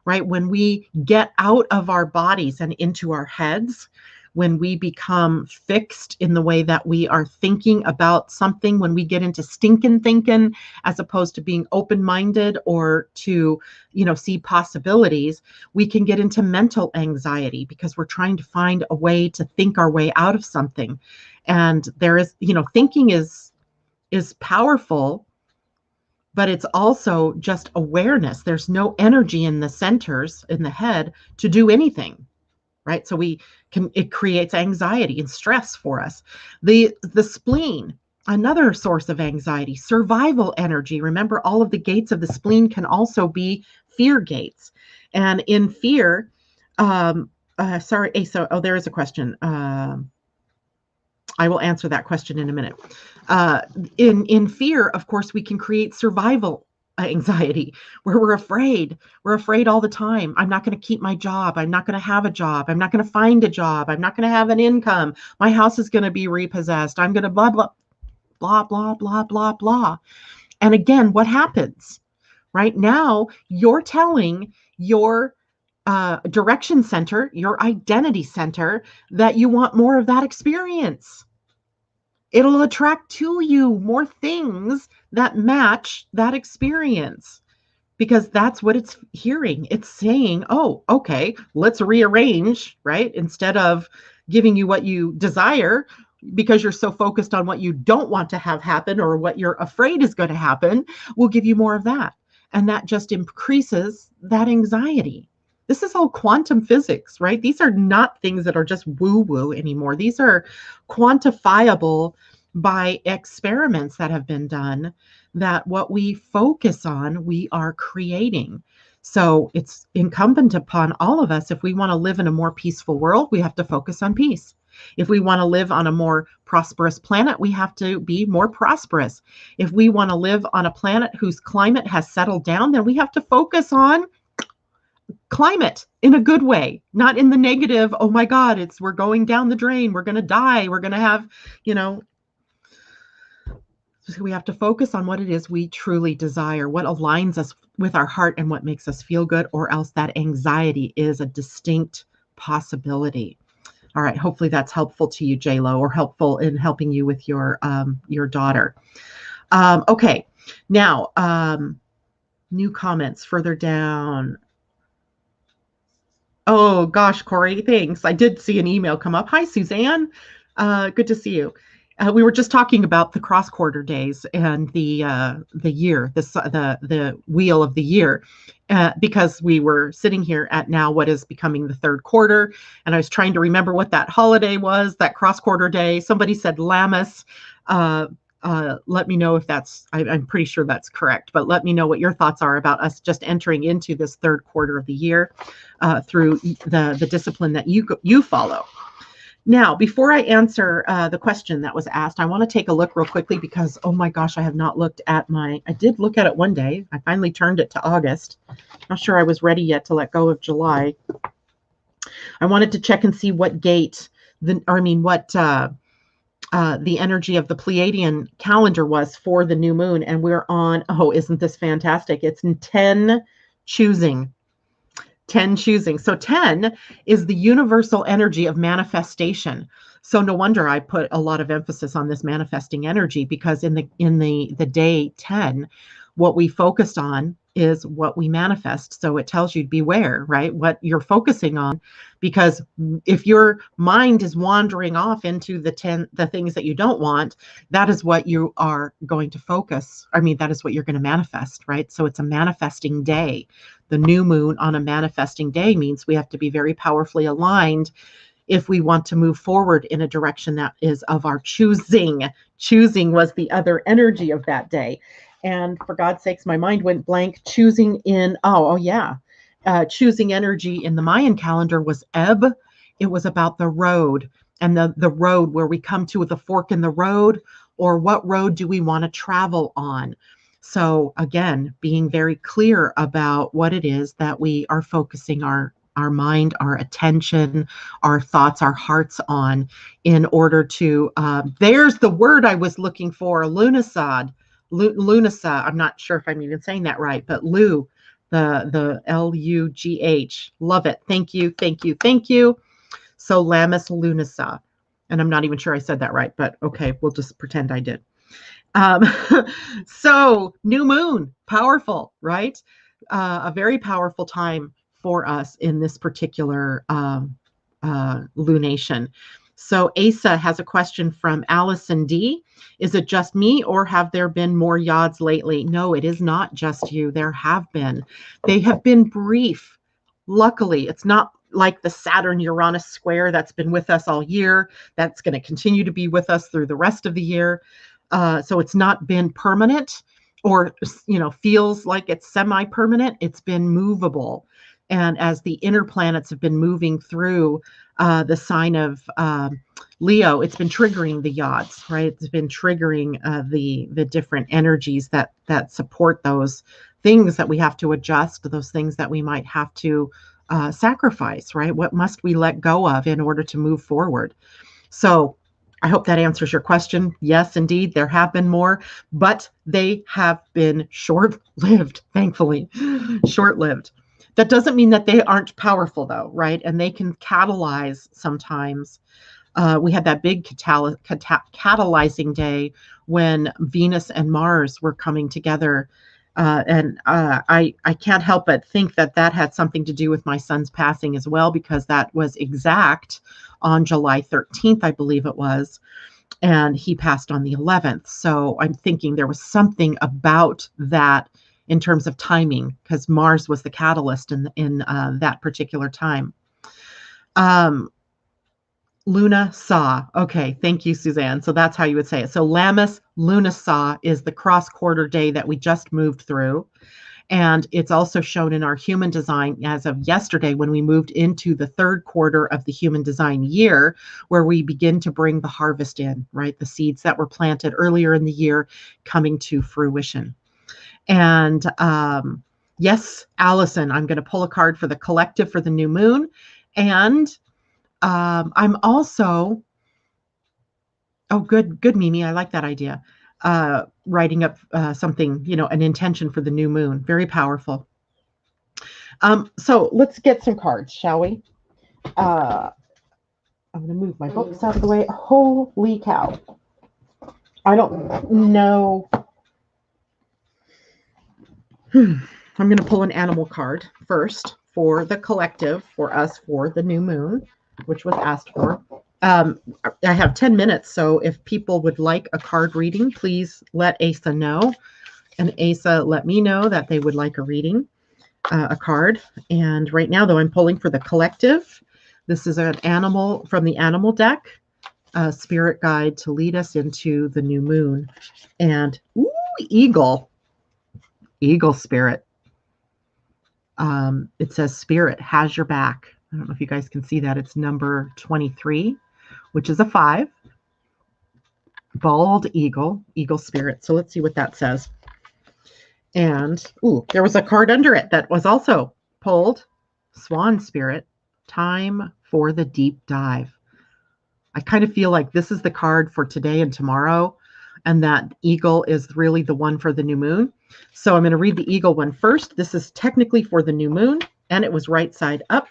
right? When we get out of our bodies and into our heads, when we become fixed in the way that we are thinking about something, when we get into stinking thinking, as opposed to being open-minded or to, see possibilities, we can get into mental anxiety because we're trying to find a way to think our way out of something. And there is, thinking is powerful, but it's also just awareness. There's no energy in the centers in the head to do anything. Right. So it creates anxiety and stress for us. The spleen, another source of anxiety, survival energy. Remember, all of the gates of the spleen can also be fear gates. And in fear, sorry, Asa, there is a question. I will answer that question in a minute. In fear, of course, we can create survival anxiety where we're afraid all the time. I'm not going to keep my job. I'm not going to have a job. I'm not going to find a job. I'm not going to have an income. My house is going to be repossessed. I'm going to blah, blah, blah, blah, blah, blah, blah. And again, what happens? Right now, you're telling your direction center, your identity center, that you want more of that experience. It'll attract to you more things that match that experience because that's what it's hearing. It's saying, oh, okay, let's rearrange, right? Instead of giving you what you desire because you're so focused on what you don't want to have happen or what you're afraid is going to happen, we'll give you more of that. And that just increases that anxiety. This is all quantum physics, right? These are not things that are just woo-woo anymore. These are quantifiable by experiments that have been done, that what we focus on, we are creating. So it's incumbent upon all of us, if we want to live in a more peaceful world, we have to focus on peace. If we want to live on a more prosperous planet, we have to be more prosperous. If we want to live on a planet whose climate has settled down, then we have to focus on climate in a good way, not in the negative. Oh my God, we're going down the drain. We're going to die. We're going to have, so we have to focus on what it is we truly desire, what aligns us with our heart and what makes us feel good, or else that anxiety is a distinct possibility. All right. Hopefully that's helpful to you, J-Lo, or helpful in helping you with your daughter. Okay. Now, new comments further down. Oh gosh, Corey, thanks. I did see an email come up. Hi, Suzanne. Good to see you. We were just talking about the cross quarter days and the year, the wheel of the year, because we were sitting here at now what is becoming the third quarter, and I was trying to remember what that holiday was, that cross quarter day. Somebody said Lammas. Let me know if I'm pretty sure that's correct, but let me know what your thoughts are about us just entering into this third quarter of the year through the discipline that you follow. Now, before I answer the question that was asked, I want to take a look real quickly because, oh my gosh, I have not looked at I did look at it one day. I finally turned it to August. Not sure I was ready yet to let go of July. I wanted to check and see what gate, the energy of the Pleiadian calendar was for the new moon. And we're on, oh, isn't this fantastic? It's in 10 choosing. 10 choosing. So 10 is the universal energy of manifestation. So no wonder I put a lot of emphasis on this manifesting energy, because in the day 10, what we focused on is what we manifest. So it tells you to beware, right? What you're focusing on, because if your mind is wandering off into the things that you don't want, that is what you are going to focus. That is what you're going to manifest, right? So it's a manifesting day. The new moon on a manifesting day means we have to be very powerfully aligned if we want to move forward in a direction that is of our choosing. Choosing was the other energy of that day. And for God's sakes, my mind went blank. Choosing in, choosing energy in the Mayan calendar was Ebb. It was about the road, and the road where we come to the fork in the road, or what road do we want to travel on? So again, being very clear about what it is that we are focusing our mind, our attention, our thoughts, our hearts on, in order to, there's the word I was looking for, lunasad. Lunasa, I'm not sure if I'm even saying that right, but Lu, the Lugh, love it. Thank you, thank you, thank you. So Lammas Lunasa, and I'm not even sure I said that right, but okay, we'll just pretend I did. So new moon, powerful, right? A very powerful time for us in this particular lunation. So Asa has a question from Allison D. Is it just me, or have there been more Yods lately? No, it is not just you. There have been. They have been brief. Luckily, it's not like the Saturn-Uranus square that's been with us all year. That's going to continue to be with us through the rest of the year. So it's not been permanent, or feels like it's semi-permanent. It's been movable. And as the inner planets have been moving through the sign of Leo, it's been triggering the Yods, right? It's been triggering the different energies that support those things that we have to adjust, those things that we might have to sacrifice, right? What must we let go of in order to move forward? So I hope that answers your question. Yes, indeed, there have been more, but they have been short-lived, thankfully, short-lived. That doesn't mean that they aren't powerful, though, right? And they can catalyze sometimes. We had that big catalyzing day when Venus and Mars were coming together. And I can't help but think that had something to do with my son's passing as well, because that was exact on July 13th, I believe it was. And he passed on the 11th. So I'm thinking there was something about that in terms of timing, because Mars was the catalyst in that particular time. Luna Sa. Okay, thank you, Suzanne. So that's how you would say it. So Lammas Luna Sa is the cross quarter day that we just moved through. And it's also shown in our human design as of yesterday, when we moved into the third quarter of the human design year, where we begin to bring the harvest in, right? The seeds that were planted earlier in the year coming to fruition. And Yes, Allison, I'm going to pull a card for the collective for the new moon. And I'm also, oh, good, Mimi. I like that idea. Writing up something, an intention for the new moon. Very powerful. So let's get some cards, shall we? I'm going to move my books out of the way. Holy cow. I don't know. I'm going to pull an animal card first for the collective, for us, for the new moon, which was asked for. I have 10 minutes, so if people would like a card reading, please let Asa know. And Asa let me know that they would like a reading, a card. And right now, though, I'm pulling for the collective. This is an animal from the animal deck, a spirit guide to lead us into the new moon. And ooh, eagle spirit. It says spirit has your back. I don't know if you guys can see that. It's number 23, which is a 5. Bald eagle spirit. So let's see what that says. And there was a card under it that was also pulled. Swan spirit. Time for the deep dive. I kind of feel like this is the card for today and tomorrow, and that eagle is really the one for the new moon. So I'm going to read the eagle one first. This is technically for the new moon, and it was right side up.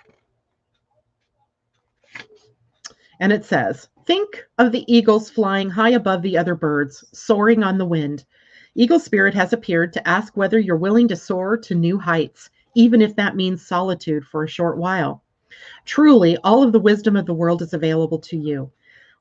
And it says, think of the eagles flying high above the other birds, soaring on the wind. Eagle spirit has appeared to ask whether you're willing to soar to new heights, even if that means solitude for a short while. Truly, all of the wisdom of the world is available to you.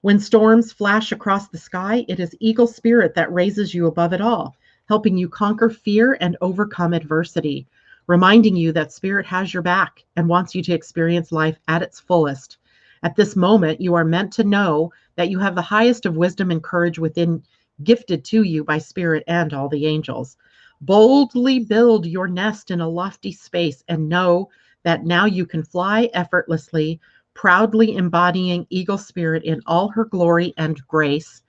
When storms flash across the sky, it is eagle spirit that raises you above it all, helping you conquer fear and overcome adversity, reminding you that spirit has your back and wants you to experience life at its fullest. At this moment, you are meant to know that you have the highest of wisdom and courage within, gifted to you by spirit and all the angels. Boldly build your nest in a lofty space and know that now you can fly effortlessly, proudly embodying eagle spirit in all her glory and grace,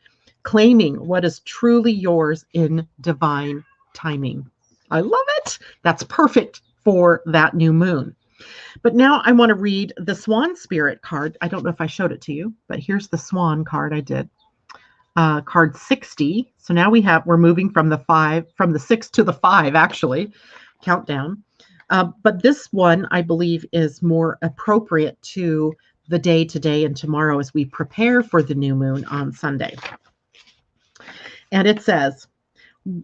claiming what is truly yours in divine timing. I love it. That's perfect for that new moon. But now I want to read the Swan Spirit card. I don't know if I showed it to you, but here's the Swan card I did. Card 60. So now we're moving from the 6 to the 5, actually, countdown. But this one, I believe, is more appropriate to the day today and tomorrow as we prepare for the new moon on Sunday. And it says,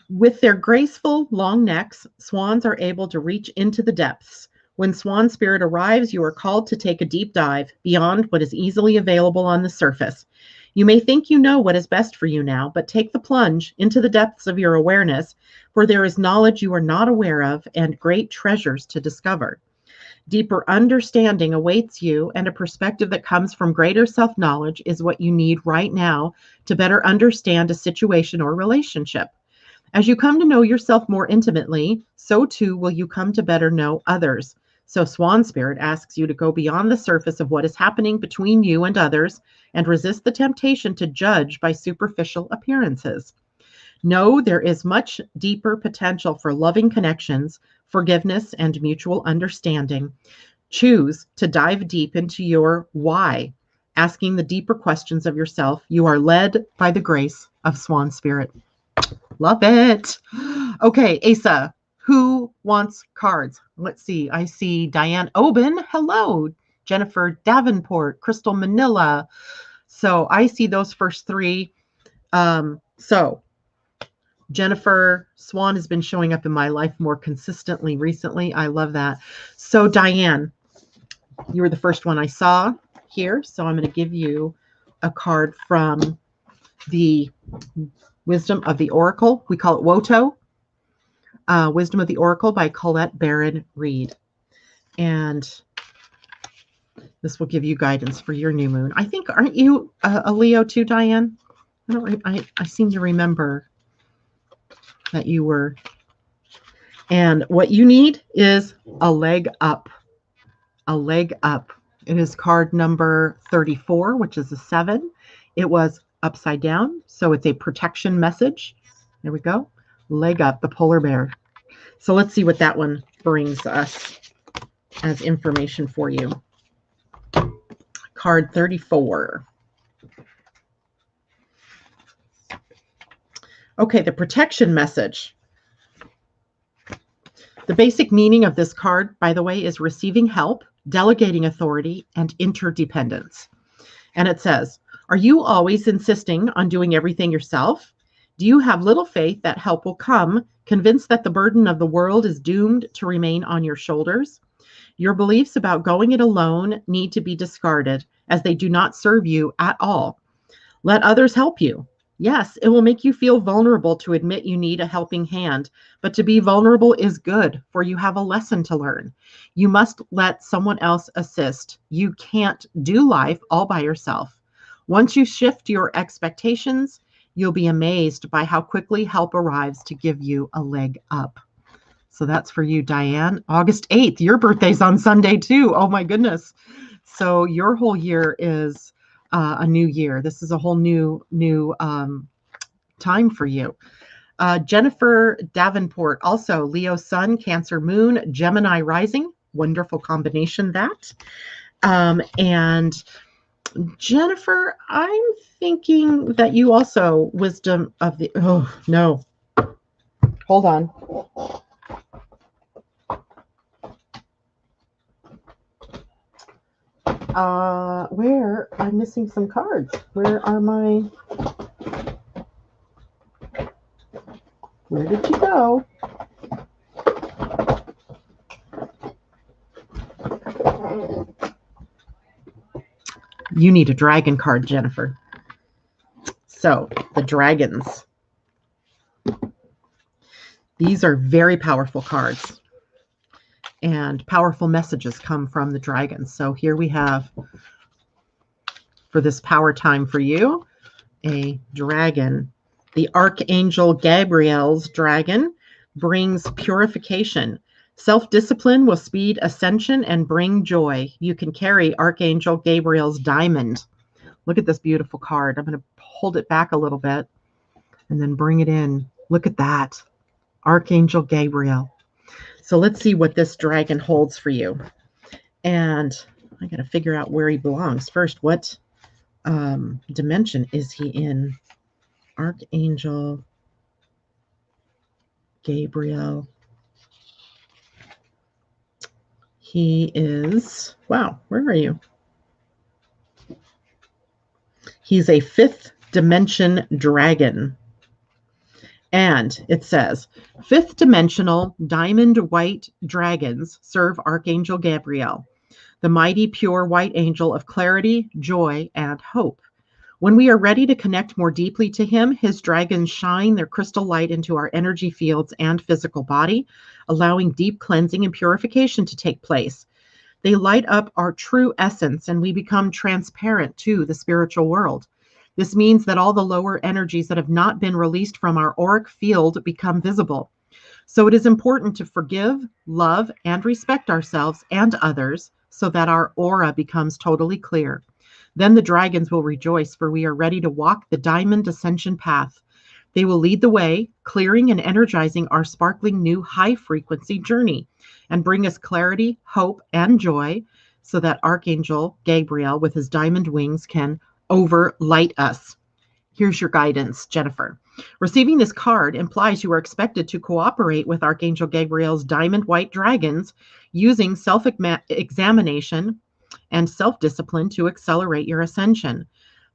with their graceful long necks, swans are able to reach into the depths. When swan spirit arrives, you are called to take a deep dive beyond what is easily available on the surface. You may think you know what is best for you now, but take the plunge into the depths of your awareness, for there is knowledge you are not aware of and great treasures to discover. Deeper understanding awaits you, and a perspective that comes from greater self-knowledge is what you need right now to better understand a situation or relationship. As you come to know yourself more intimately, so too will you come to better know others. So Swan Spirit asks you to go beyond the surface of what is happening between you and others and resist the temptation to judge by superficial appearances. Know there is much deeper potential for loving connections, forgiveness, and mutual understanding. Choose to dive deep into your why, asking the deeper questions of yourself. You are led by the grace of Swan Spirit. Love it. Okay, Asa, who wants cards? Let's see. I see Diane Oben. Hello. Jennifer Davenport, Crystal Manila. So I see those first 3. So Jennifer Swan has been showing up in my life more consistently recently. I love that. So Diane, you were the first one I saw here. So I'm going to give you a card from the Wisdom of the Oracle. We call it WOTO. Wisdom of the Oracle by Colette Baron Reed. And this will give you guidance for your new moon. I think, aren't you a Leo too, Diane? I seem to remember that you were. And what you need is a leg up. A leg up. It is card number 34, which is a 7. It was upside down, so it's a protection message. There we go. Leg up, the polar bear. So let's see what that one brings us as information for you. Card 34. Okay, the protection message. The basic meaning of this card, by the way, is receiving help, delegating authority, and interdependence. And it says, are you always insisting on doing everything yourself? Do you have little faith that help will come, convinced that the burden of the world is doomed to remain on your shoulders? Your beliefs about going it alone need to be discarded, as they do not serve you at all. Let others help you. Yes, it will make you feel vulnerable to admit you need a helping hand, but to be vulnerable is good, for you have a lesson to learn. You must let someone else assist. You can't do life all by yourself. Once you shift your expectations, you'll be amazed by how quickly help arrives to give you a leg up. So that's for you, Diane. August 8th, your birthday's on Sunday too. Oh my goodness. So your whole year is a new year. This is a whole new time for you. Jennifer Davenport, also Leo Sun, Cancer Moon, Gemini Rising. Wonderful combination that. And Jennifer, I'm thinking that you also wisdom of the, oh no, hold on. Where I'm missing some cards. Where did you go? You need a dragon card, Jennifer. So the dragons. These are very powerful cards. And powerful messages come from the dragons. So here we have, for this power time for you, a dragon. The Archangel Gabriel's dragon brings purification. Self-discipline will speed ascension and bring joy. You can carry Archangel Gabriel's diamond. Look at this beautiful card. I'm going to hold it back a little bit and then bring it in. Look at that. Archangel Gabriel. So let's see what this dragon holds for you. And I got to figure out where he belongs. First, what dimension is he in? Archangel Gabriel. He is, wow, where are you? He's a 5th dimension dragon. And it says, 5th dimensional diamond white dragons serve Archangel Gabriel, the mighty pure white angel of clarity, joy, and hope. When we are ready to connect more deeply to him, his dragons shine their crystal light into our energy fields and physical body, allowing deep cleansing and purification to take place. They light up our true essence and we become transparent to the spiritual world. This means that all the lower energies that have not been released from our auric field become visible. So it is important to forgive, love, and respect ourselves and others so that our aura becomes totally clear. Then the dragons will rejoice, for we are ready to walk the diamond ascension path. They will lead the way, clearing and energizing our sparkling new high-frequency journey and bring us clarity, hope, and joy so that Archangel Gabriel with his diamond wings can overlight us. Here's your guidance, Jennifer. Receiving this card implies you are expected to cooperate with Archangel Gabriel's diamond white dragons using self-examination and self-discipline to accelerate your ascension.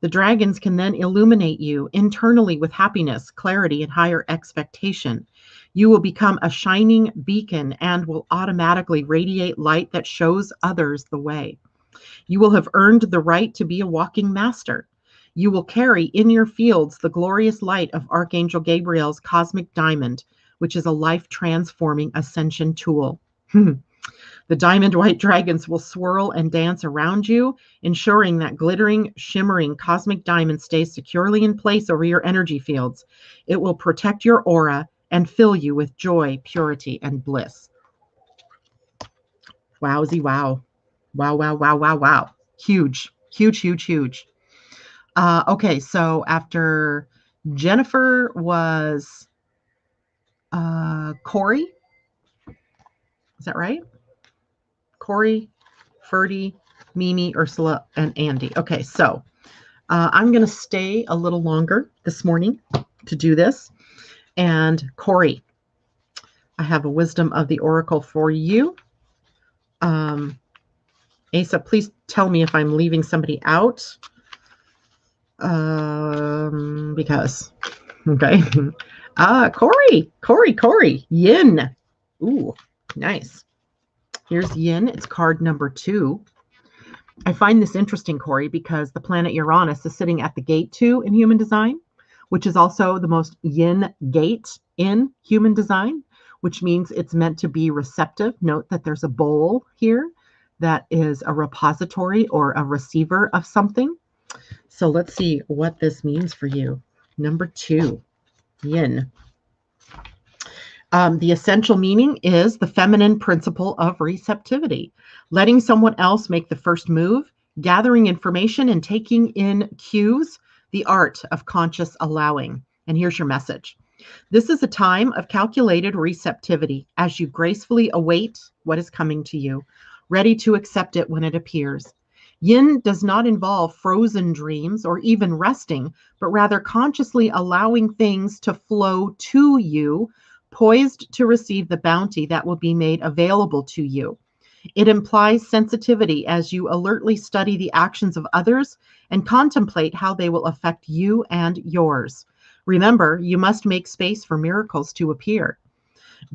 The dragons can then illuminate you internally with happiness, clarity, and higher expectation. You will become a shining beacon and will automatically radiate light that shows others the way. You will have earned the right to be a walking master. You will carry in your fields the glorious light of Archangel Gabriel's cosmic diamond, which is a life-transforming ascension tool. The diamond white dragons will swirl and dance around you, ensuring that glittering, shimmering cosmic diamond stays securely in place over your energy fields. It will protect your aura and fill you with joy, purity, and bliss. Wowzy wow. Wow, wow, wow, wow, wow. Huge, huge, huge, huge. Okay, so after Jennifer was Corey. Is that right? Corey, Ferdy, Mimi, Ursula, and Andy. Okay, so I'm going to stay a little longer this morning to do this. And Corey, I have a wisdom of the oracle for you. Asa, please tell me if I'm leaving somebody out. Because, okay. Corey, Yin. Ooh, nice. Here's Yin. It's card number 2. I find this interesting, Corey, because the planet Uranus is sitting at the gate 2 in human design, which is also the most yin gate in human design, which means it's meant to be receptive. Note that there's a bowl here that is a repository or a receiver of something. So let's see what this means for you. Number 2, yin. The essential meaning is the feminine principle of receptivity, letting someone else make the first move, gathering information and taking in cues, the art of conscious allowing. And here's your message. This is a time of calculated receptivity as you gracefully await what is coming to you, ready to accept it when it appears. Yin does not involve frozen dreams or even resting, but rather consciously allowing things to flow to you, poised to receive the bounty that will be made available to you. It implies sensitivity as you alertly study the actions of others and contemplate how they will affect you and yours. Remember, you must make space for miracles to appear.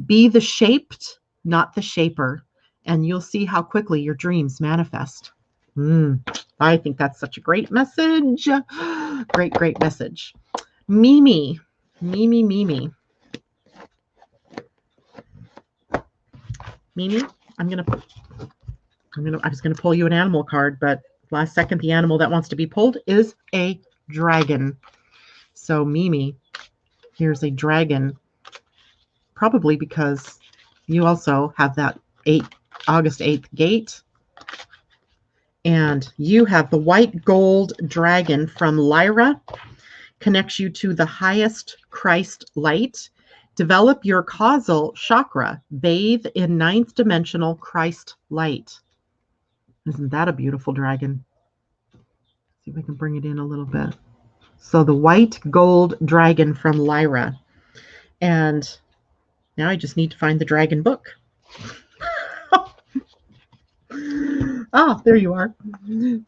Be the shaped, not the shaper, and you'll see how quickly your dreams manifest. I think that's such a great message. Great message. Mimi. Mimi, I was gonna pull you an animal card, but last second the animal that wants to be pulled is a dragon. So Mimi, here's a dragon, probably because you also have that August 8th gate. And you have the white gold dragon from Lyra, connects you to the highest Christ light. Develop your causal chakra. Bathe in 9th dimensional Christ light. Isn't that a beautiful dragon? See if I can bring it in a little bit. So the white gold dragon from Lyra. And now I just need to find the dragon book. There you are.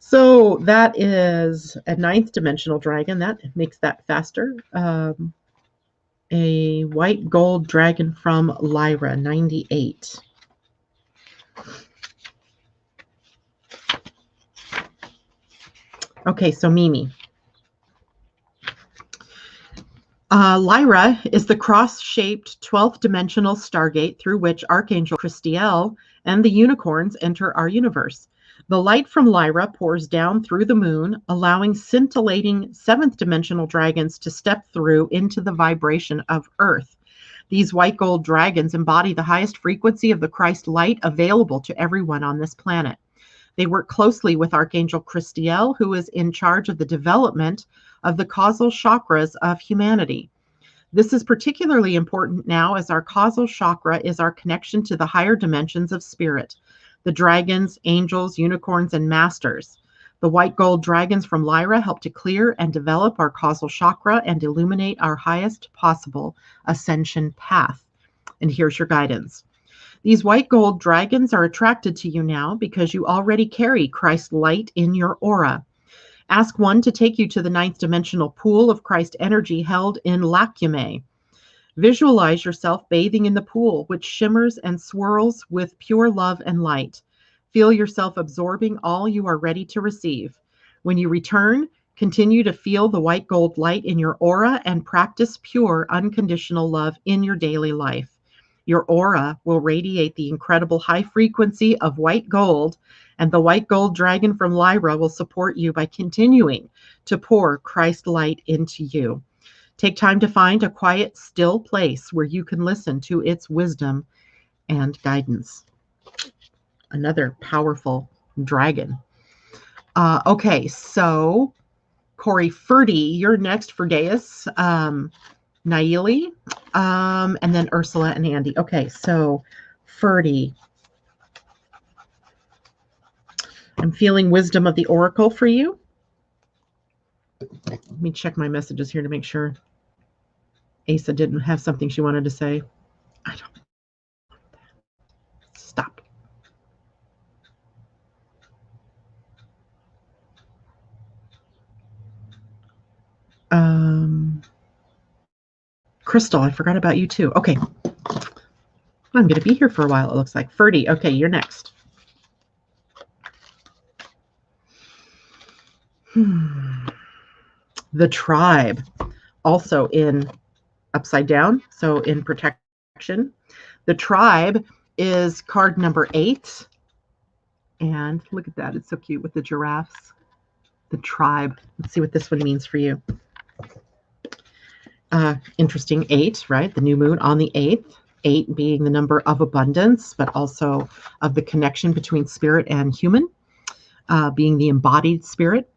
So that is a 9th dimensional dragon. That makes that faster. A white gold dragon from Lyra, 98. Okay, so Mimi. Lyra is the cross-shaped 12th dimensional stargate through which Archangel Christiel and the unicorns enter our universe. The light from Lyra pours down through the moon, allowing scintillating 7th dimensional dragons to step through into the vibration of Earth. These white gold dragons embody the highest frequency of the Christ light available to everyone on this planet. They work closely with Archangel Christiel, who is in charge of the development of the causal chakras of humanity. This is particularly important now as our causal chakra is our connection to the higher dimensions of spirit, the dragons, angels, unicorns, and masters. The white gold dragons from Lyra help to clear and develop our causal chakra and illuminate our highest possible ascension path. And here's your guidance. These white gold dragons are attracted to you now because you already carry Christ's light in your aura. Ask one to take you to the 9th dimensional pool of Christ energy held in Lacume. Visualize yourself bathing in the pool, which shimmers and swirls with pure love and light. Feel yourself absorbing all you are ready to receive. When you return, continue to feel the white gold light in your aura and practice pure, unconditional love in your daily life. Your aura will radiate the incredible high frequency of white gold, and the white gold dragon from Lyra will support you by continuing to pour Christ light into you. Take time to find a quiet, still place where you can listen to its wisdom and guidance. Another powerful dragon. Okay, so Corey Ferdy, you're next for Deus. Naili, and then Ursula and Andy. Okay, so Ferdy. I'm feeling wisdom of the oracle for you. Let me check my messages here to make sure Asa didn't have something she wanted to say. I don't. Stop. Crystal, I forgot about you too. Okay. I'm going to be here for a while, it looks like. Ferdy, okay, you're next. The tribe, also in upside down, so in protection. The tribe is card number 8. And look at that. It's so cute with the giraffes. The tribe. Let's see what this one means for you. Interesting. 8, right? The new moon on the 8th. 8 being the number of abundance, but also of the connection between spirit and human, being the embodied spirit.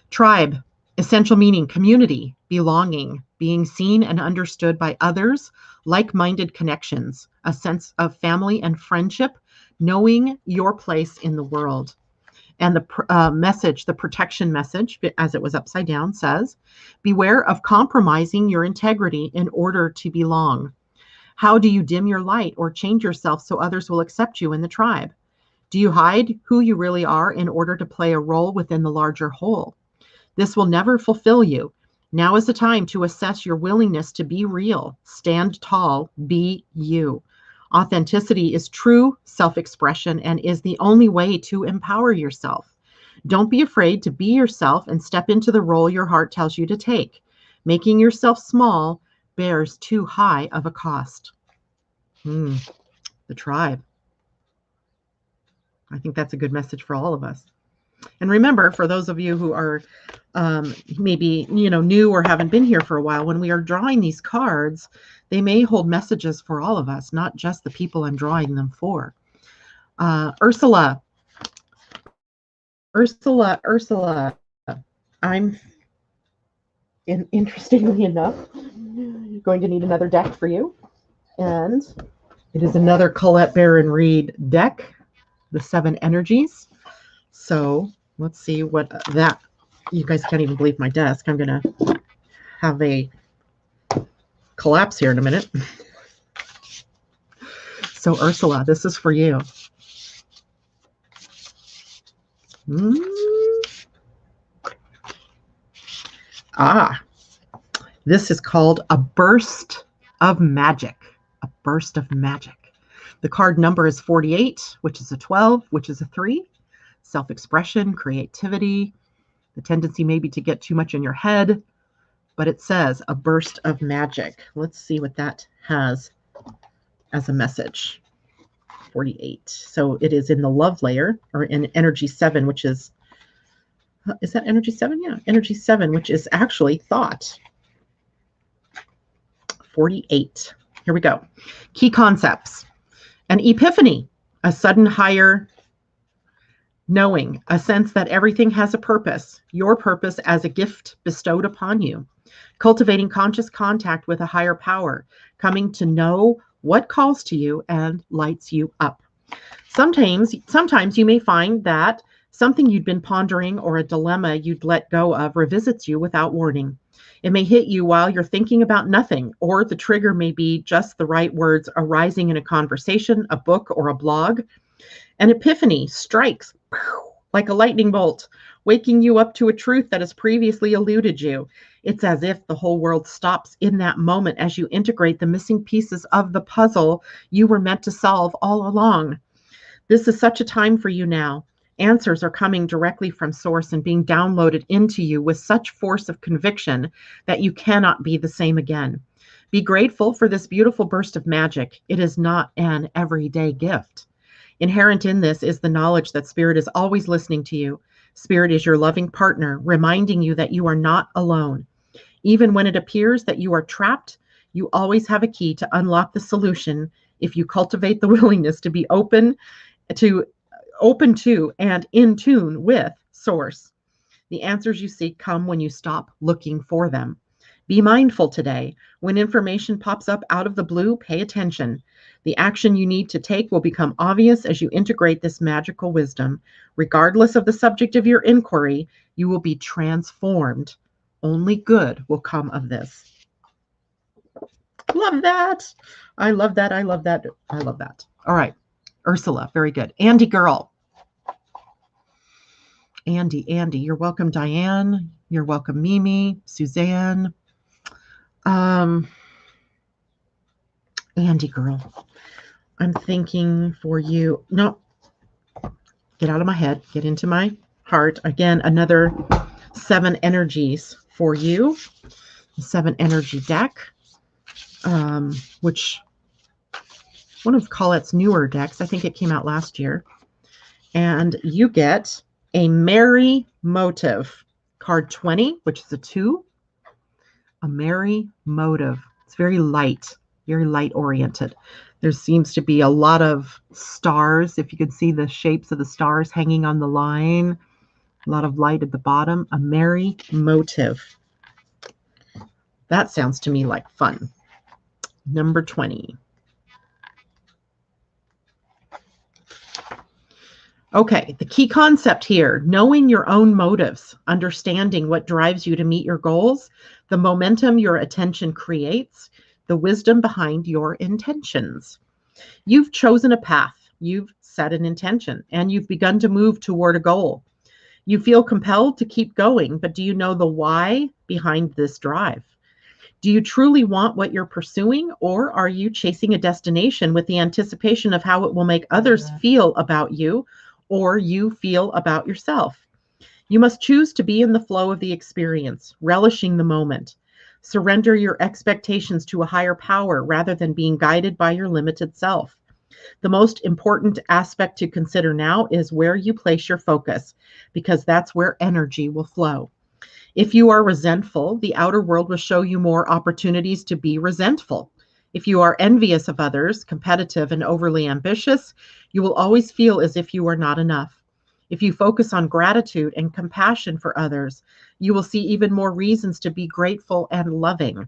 Tribe, essential meaning, community, belonging, being seen and understood by others, like-minded connections, a sense of family and friendship, knowing your place in the world. And the message, the protection message, as it was upside down, says, beware of compromising your integrity in order to belong. How do you dim your light or change yourself so others will accept you in the tribe? Do you hide who you really are in order to play a role within the larger whole? This will never fulfill you. Now is the time to assess your willingness to be real, stand tall, be you. Authenticity is true self-expression and is the only way to empower yourself. Don't be afraid to be yourself and step into the role your heart tells you to take. Making yourself small bears too high of a cost. The tribe. I think that's a good message for all of us. And remember, for those of you who are maybe new or haven't been here for a while, when we are drawing these cards, they may hold messages for all of us, not just the people I'm drawing them for. Ursula. I'm, interestingly enough, going to need another deck for you. And it is another Colette Baron Reed deck, the 7 energies. So let's see what that, you guys can't even believe my desk. I'm going to have a collapse here in a minute. So Ursula, this is for you. This is called a burst of magic. A burst of magic. The card number is 48, which is a 12, which is a 3. Self-expression, creativity, the tendency maybe to get too much in your head, but it says a burst of magic. Let's see what that has as a message. 48. So it is in the love layer, or in energy 7, which is that energy 7? Yeah, energy 7, which is actually thought. 48. Here we go. Key concepts. An epiphany, a sudden higher knowing, a sense that everything has a purpose, your purpose as a gift bestowed upon you. Cultivating conscious contact with a higher power, coming to know what calls to you and lights you up. Sometimes you may find that something you'd been pondering or a dilemma you'd let go of revisits you without warning. It may hit you while you're thinking about nothing, or the trigger may be just the right words arising in a conversation, a book, or a blog. An epiphany strikes like a lightning bolt, waking you up to a truth that has previously eluded you. It's as if the whole world stops in that moment as you integrate the missing pieces of the puzzle you were meant to solve all along. This is such a time for you now. Answers are coming directly from source and being downloaded into you with such force of conviction that you cannot be the same again. Be grateful for this beautiful burst of magic. It is not an everyday gift. Inherent in this is the knowledge that Spirit is always listening to you. Spirit is your loving partner, reminding you that you are not alone. Even when it appears that you are trapped, you always have a key to unlock the solution if you cultivate the willingness to be open to and in tune with Source. The answers you seek come when you stop looking for them. Be mindful today. When information pops up out of the blue, pay attention. The action you need to take will become obvious as you integrate this magical wisdom. Regardless of the subject of your inquiry, you will be transformed. Only good will come of this. Love that. I love that. I love that. I love that. All right. Ursula, very good. Andy girl. Andy, you're welcome. Diane, you're welcome. Mimi, Suzanne. Andy girl, I'm thinking for you. No, get out of my head. Get into my heart. Again, another 7 energies for you. 7 energy deck, which one of Colette's newer decks. I think it came out last year. And you get a merry motive. Card 20, which is a 2. A merry motive. It's very light oriented. There seems to be a lot of stars. If you can see the shapes of the stars hanging on the line, a lot of light at the bottom. A merry motive. That sounds to me like fun. Number 20. Okay, the key concept here, knowing your own motives, understanding what drives you to meet your goals, the momentum your attention creates, the wisdom behind your intentions. You've chosen a path, you've set an intention, and you've begun to move toward a goal. You feel compelled to keep going, but do you know the why behind this drive? Do you truly want what you're pursuing, or are you chasing a destination with the anticipation of how it will make others feel about you, or you feel about yourself? You must choose to be in the flow of the experience, relishing the moment. Surrender your expectations to a higher power rather than being guided by your limited self. The most important aspect to consider now is where you place your focus, because that's where energy will flow. If you are resentful, the outer world will show you more opportunities to be resentful. If you are envious of others, competitive, and overly ambitious, you will always feel as if you are not enough. If you focus on gratitude and compassion for others, you will see even more reasons to be grateful and loving.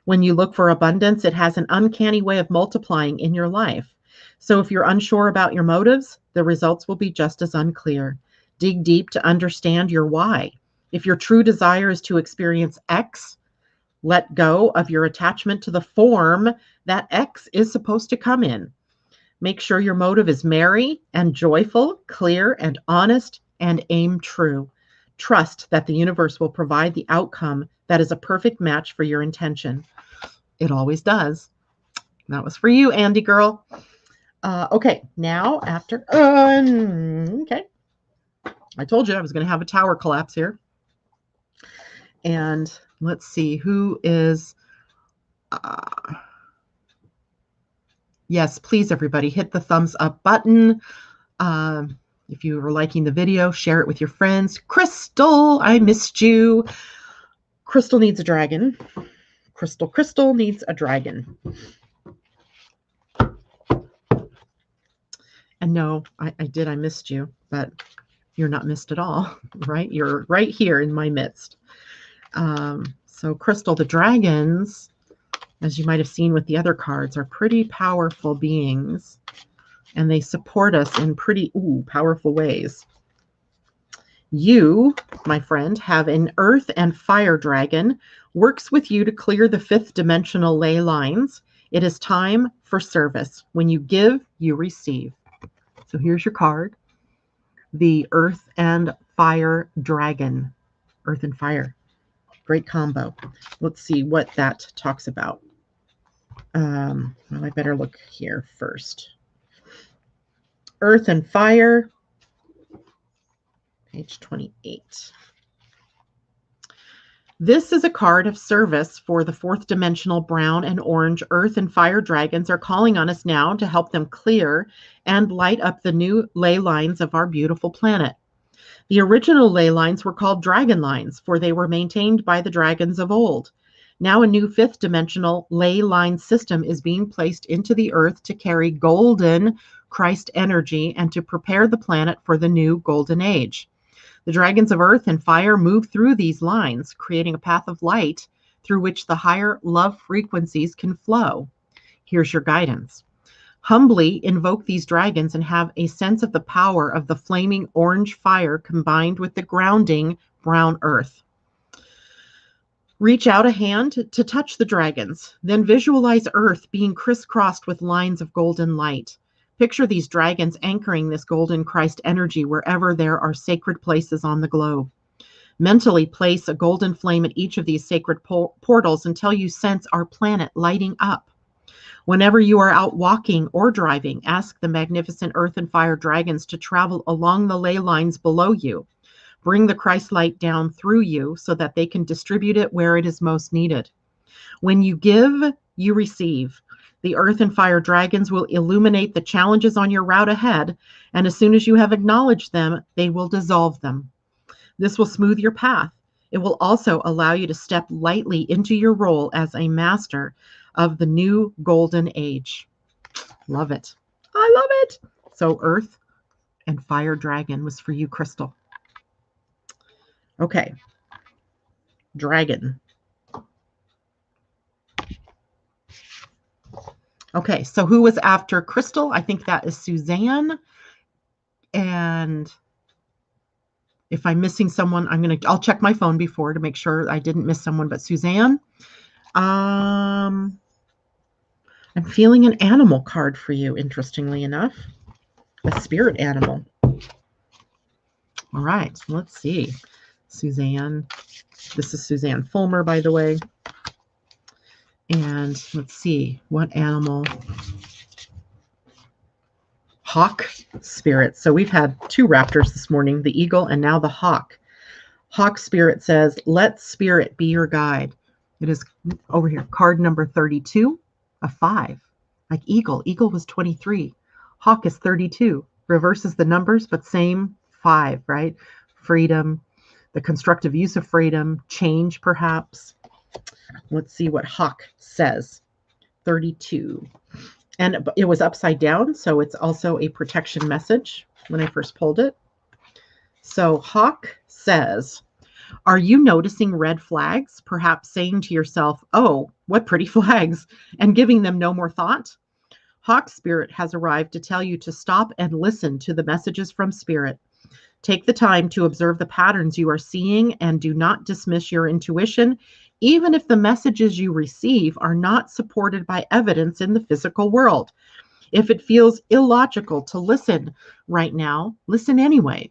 When you look for abundance, it has an uncanny way of multiplying in your life. So if you're unsure about your motives, the results will be just as unclear. Dig deep to understand your why. If your true desire is to experience X, let go of your attachment to the form that X is supposed to come in. Make sure your motive is merry and joyful, clear and honest, and aim true. Trust that the universe will provide the outcome that is a perfect match for your intention. It always does. That was for you, Andy girl. Okay, now after, okay. I told you I was going to have a tower collapse here. And let's see who is, yes, please, everybody, hit the thumbs up button. If you are liking the video, share it with your friends. Crystal, I missed you. Crystal needs a dragon. Crystal needs a dragon. And no, I missed you, but you're not missed at all, right? You're right here in my midst. So Crystal, the dragons, as you might have seen with the other cards, are pretty powerful beings, and they support us in pretty powerful ways. You, my friend, have an earth and fire dragon, works with you to clear the 5th dimensional ley lines. It is time for service. When you give, you receive. So here's your card, the earth and fire dragon. Earth and fire. Great combo. Let's see what that talks about. Well, I better look here first. Earth and fire, page 28. This is a card of service for the 4th dimensional brown and orange earth and fire dragons are calling on us now to help them clear and light up the new ley lines of our beautiful planet. The original ley lines were called dragon lines, for they were maintained by the dragons of old. Now a new 5th dimensional ley line system is being placed into the earth to carry golden Christ energy and to prepare the planet for the new golden age. The dragons of earth and fire move through these lines, creating a path of light through which the higher love frequencies can flow. Here's your guidance. Humbly invoke these dragons and have a sense of the power of the flaming orange fire combined with the grounding brown earth. Reach out a hand to touch the dragons. Then visualize earth being crisscrossed with lines of golden light. Picture these dragons anchoring this golden Christ energy wherever there are sacred places on the globe. Mentally place a golden flame at each of these sacred portals until you sense our planet lighting up. Whenever you are out walking or driving, ask the magnificent earth and fire dragons to travel along the ley lines below you. Bring the Christ light down through you so that they can distribute it where it is most needed. When you give, you receive. The earth and fire dragons will illuminate the challenges on your route ahead, and as soon as you have acknowledged them, they will dissolve them. This will smooth your path. It will also allow you to step lightly into your role as a master of the new golden age. Love it. I love it. So earth and fire dragon was for you, Crystal. Okay. Dragon. Okay, so who was after Crystal? I think that is Suzanne. And if I'm missing someone, I'll check my phone before to make sure I didn't miss someone, but Suzanne. I'm feeling an animal card for you, interestingly enough. A spirit animal. All right, let's see. Suzanne. This is Suzanne Fulmer, by the way. And let's see, what animal? Hawk spirit. So we've had two raptors this morning, the eagle and now the hawk. Hawk spirit says, let spirit be your guide. It is over here, card number 32, a 5. Like eagle. Eagle was 23. Hawk is 32. Reverses the numbers, but same 5, right? Freedom, the constructive use of freedom, change perhaps. Let's see what Hawk says. 32. And it was upside down, so it's also a protection message when I first pulled it. So Hawk says, are you noticing red flags? Perhaps saying to yourself, oh, what pretty flags, and giving them no more thought? Hawk Spirit has arrived to tell you to stop and listen to the messages from Spirit. Take the time to observe the patterns you are seeing and do not dismiss your intuition, even if the messages you receive are not supported by evidence in the physical world. If it feels illogical to listen right now, listen anyway.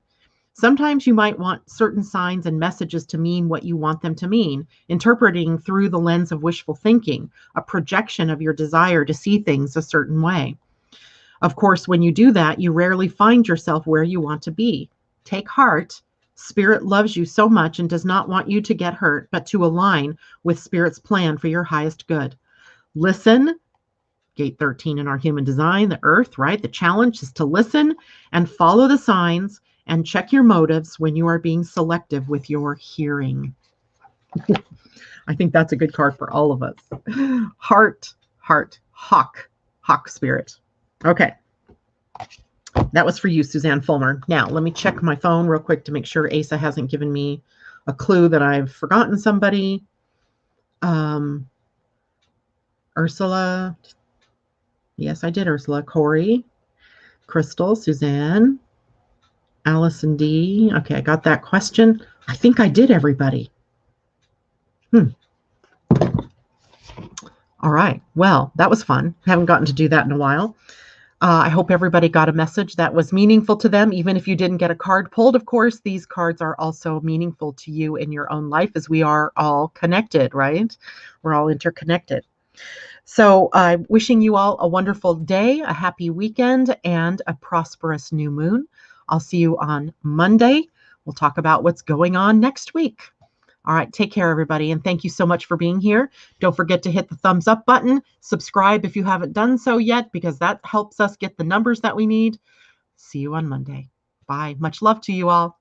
Sometimes you might want certain signs and messages to mean what you want them to mean, interpreting through the lens of wishful thinking, a projection of your desire to see things a certain way. Of course, when you do that, you rarely find yourself where you want to be. Take heart. Spirit loves you so much and does not want you to get hurt, but to align with Spirit's plan for your highest good. Listen. Gate 13 in our human design, the earth, right? The challenge is to listen and follow the signs and check your motives when you are being selective with your hearing. I think that's a good card for all of us. Heart, Hawk Spirit. Okay. That was for you, Suzanne Fulmer. Now, let me check my phone real quick to make sure Asa hasn't given me a clue that I've forgotten somebody. Ursula. Yes, I did, Ursula. Corey, Crystal, Suzanne, Allison D. Okay, I got that question. I think I did everybody. All right. Well, that was fun. Haven't gotten to do that in a while. I hope everybody got a message that was meaningful to them, even if you didn't get a card pulled. Of course, these cards are also meaningful to you in your own life as we are all connected, right? We're all interconnected. So I'm wishing you all a wonderful day, a happy weekend, and a prosperous new moon. I'll see you on Monday. We'll talk about what's going on next week. All right, take care, everybody, and thank you so much for being here. Don't forget to hit the thumbs up button. Subscribe if you haven't done so yet, because that helps us get the numbers that we need. See you on Monday. Bye. Much love to you all.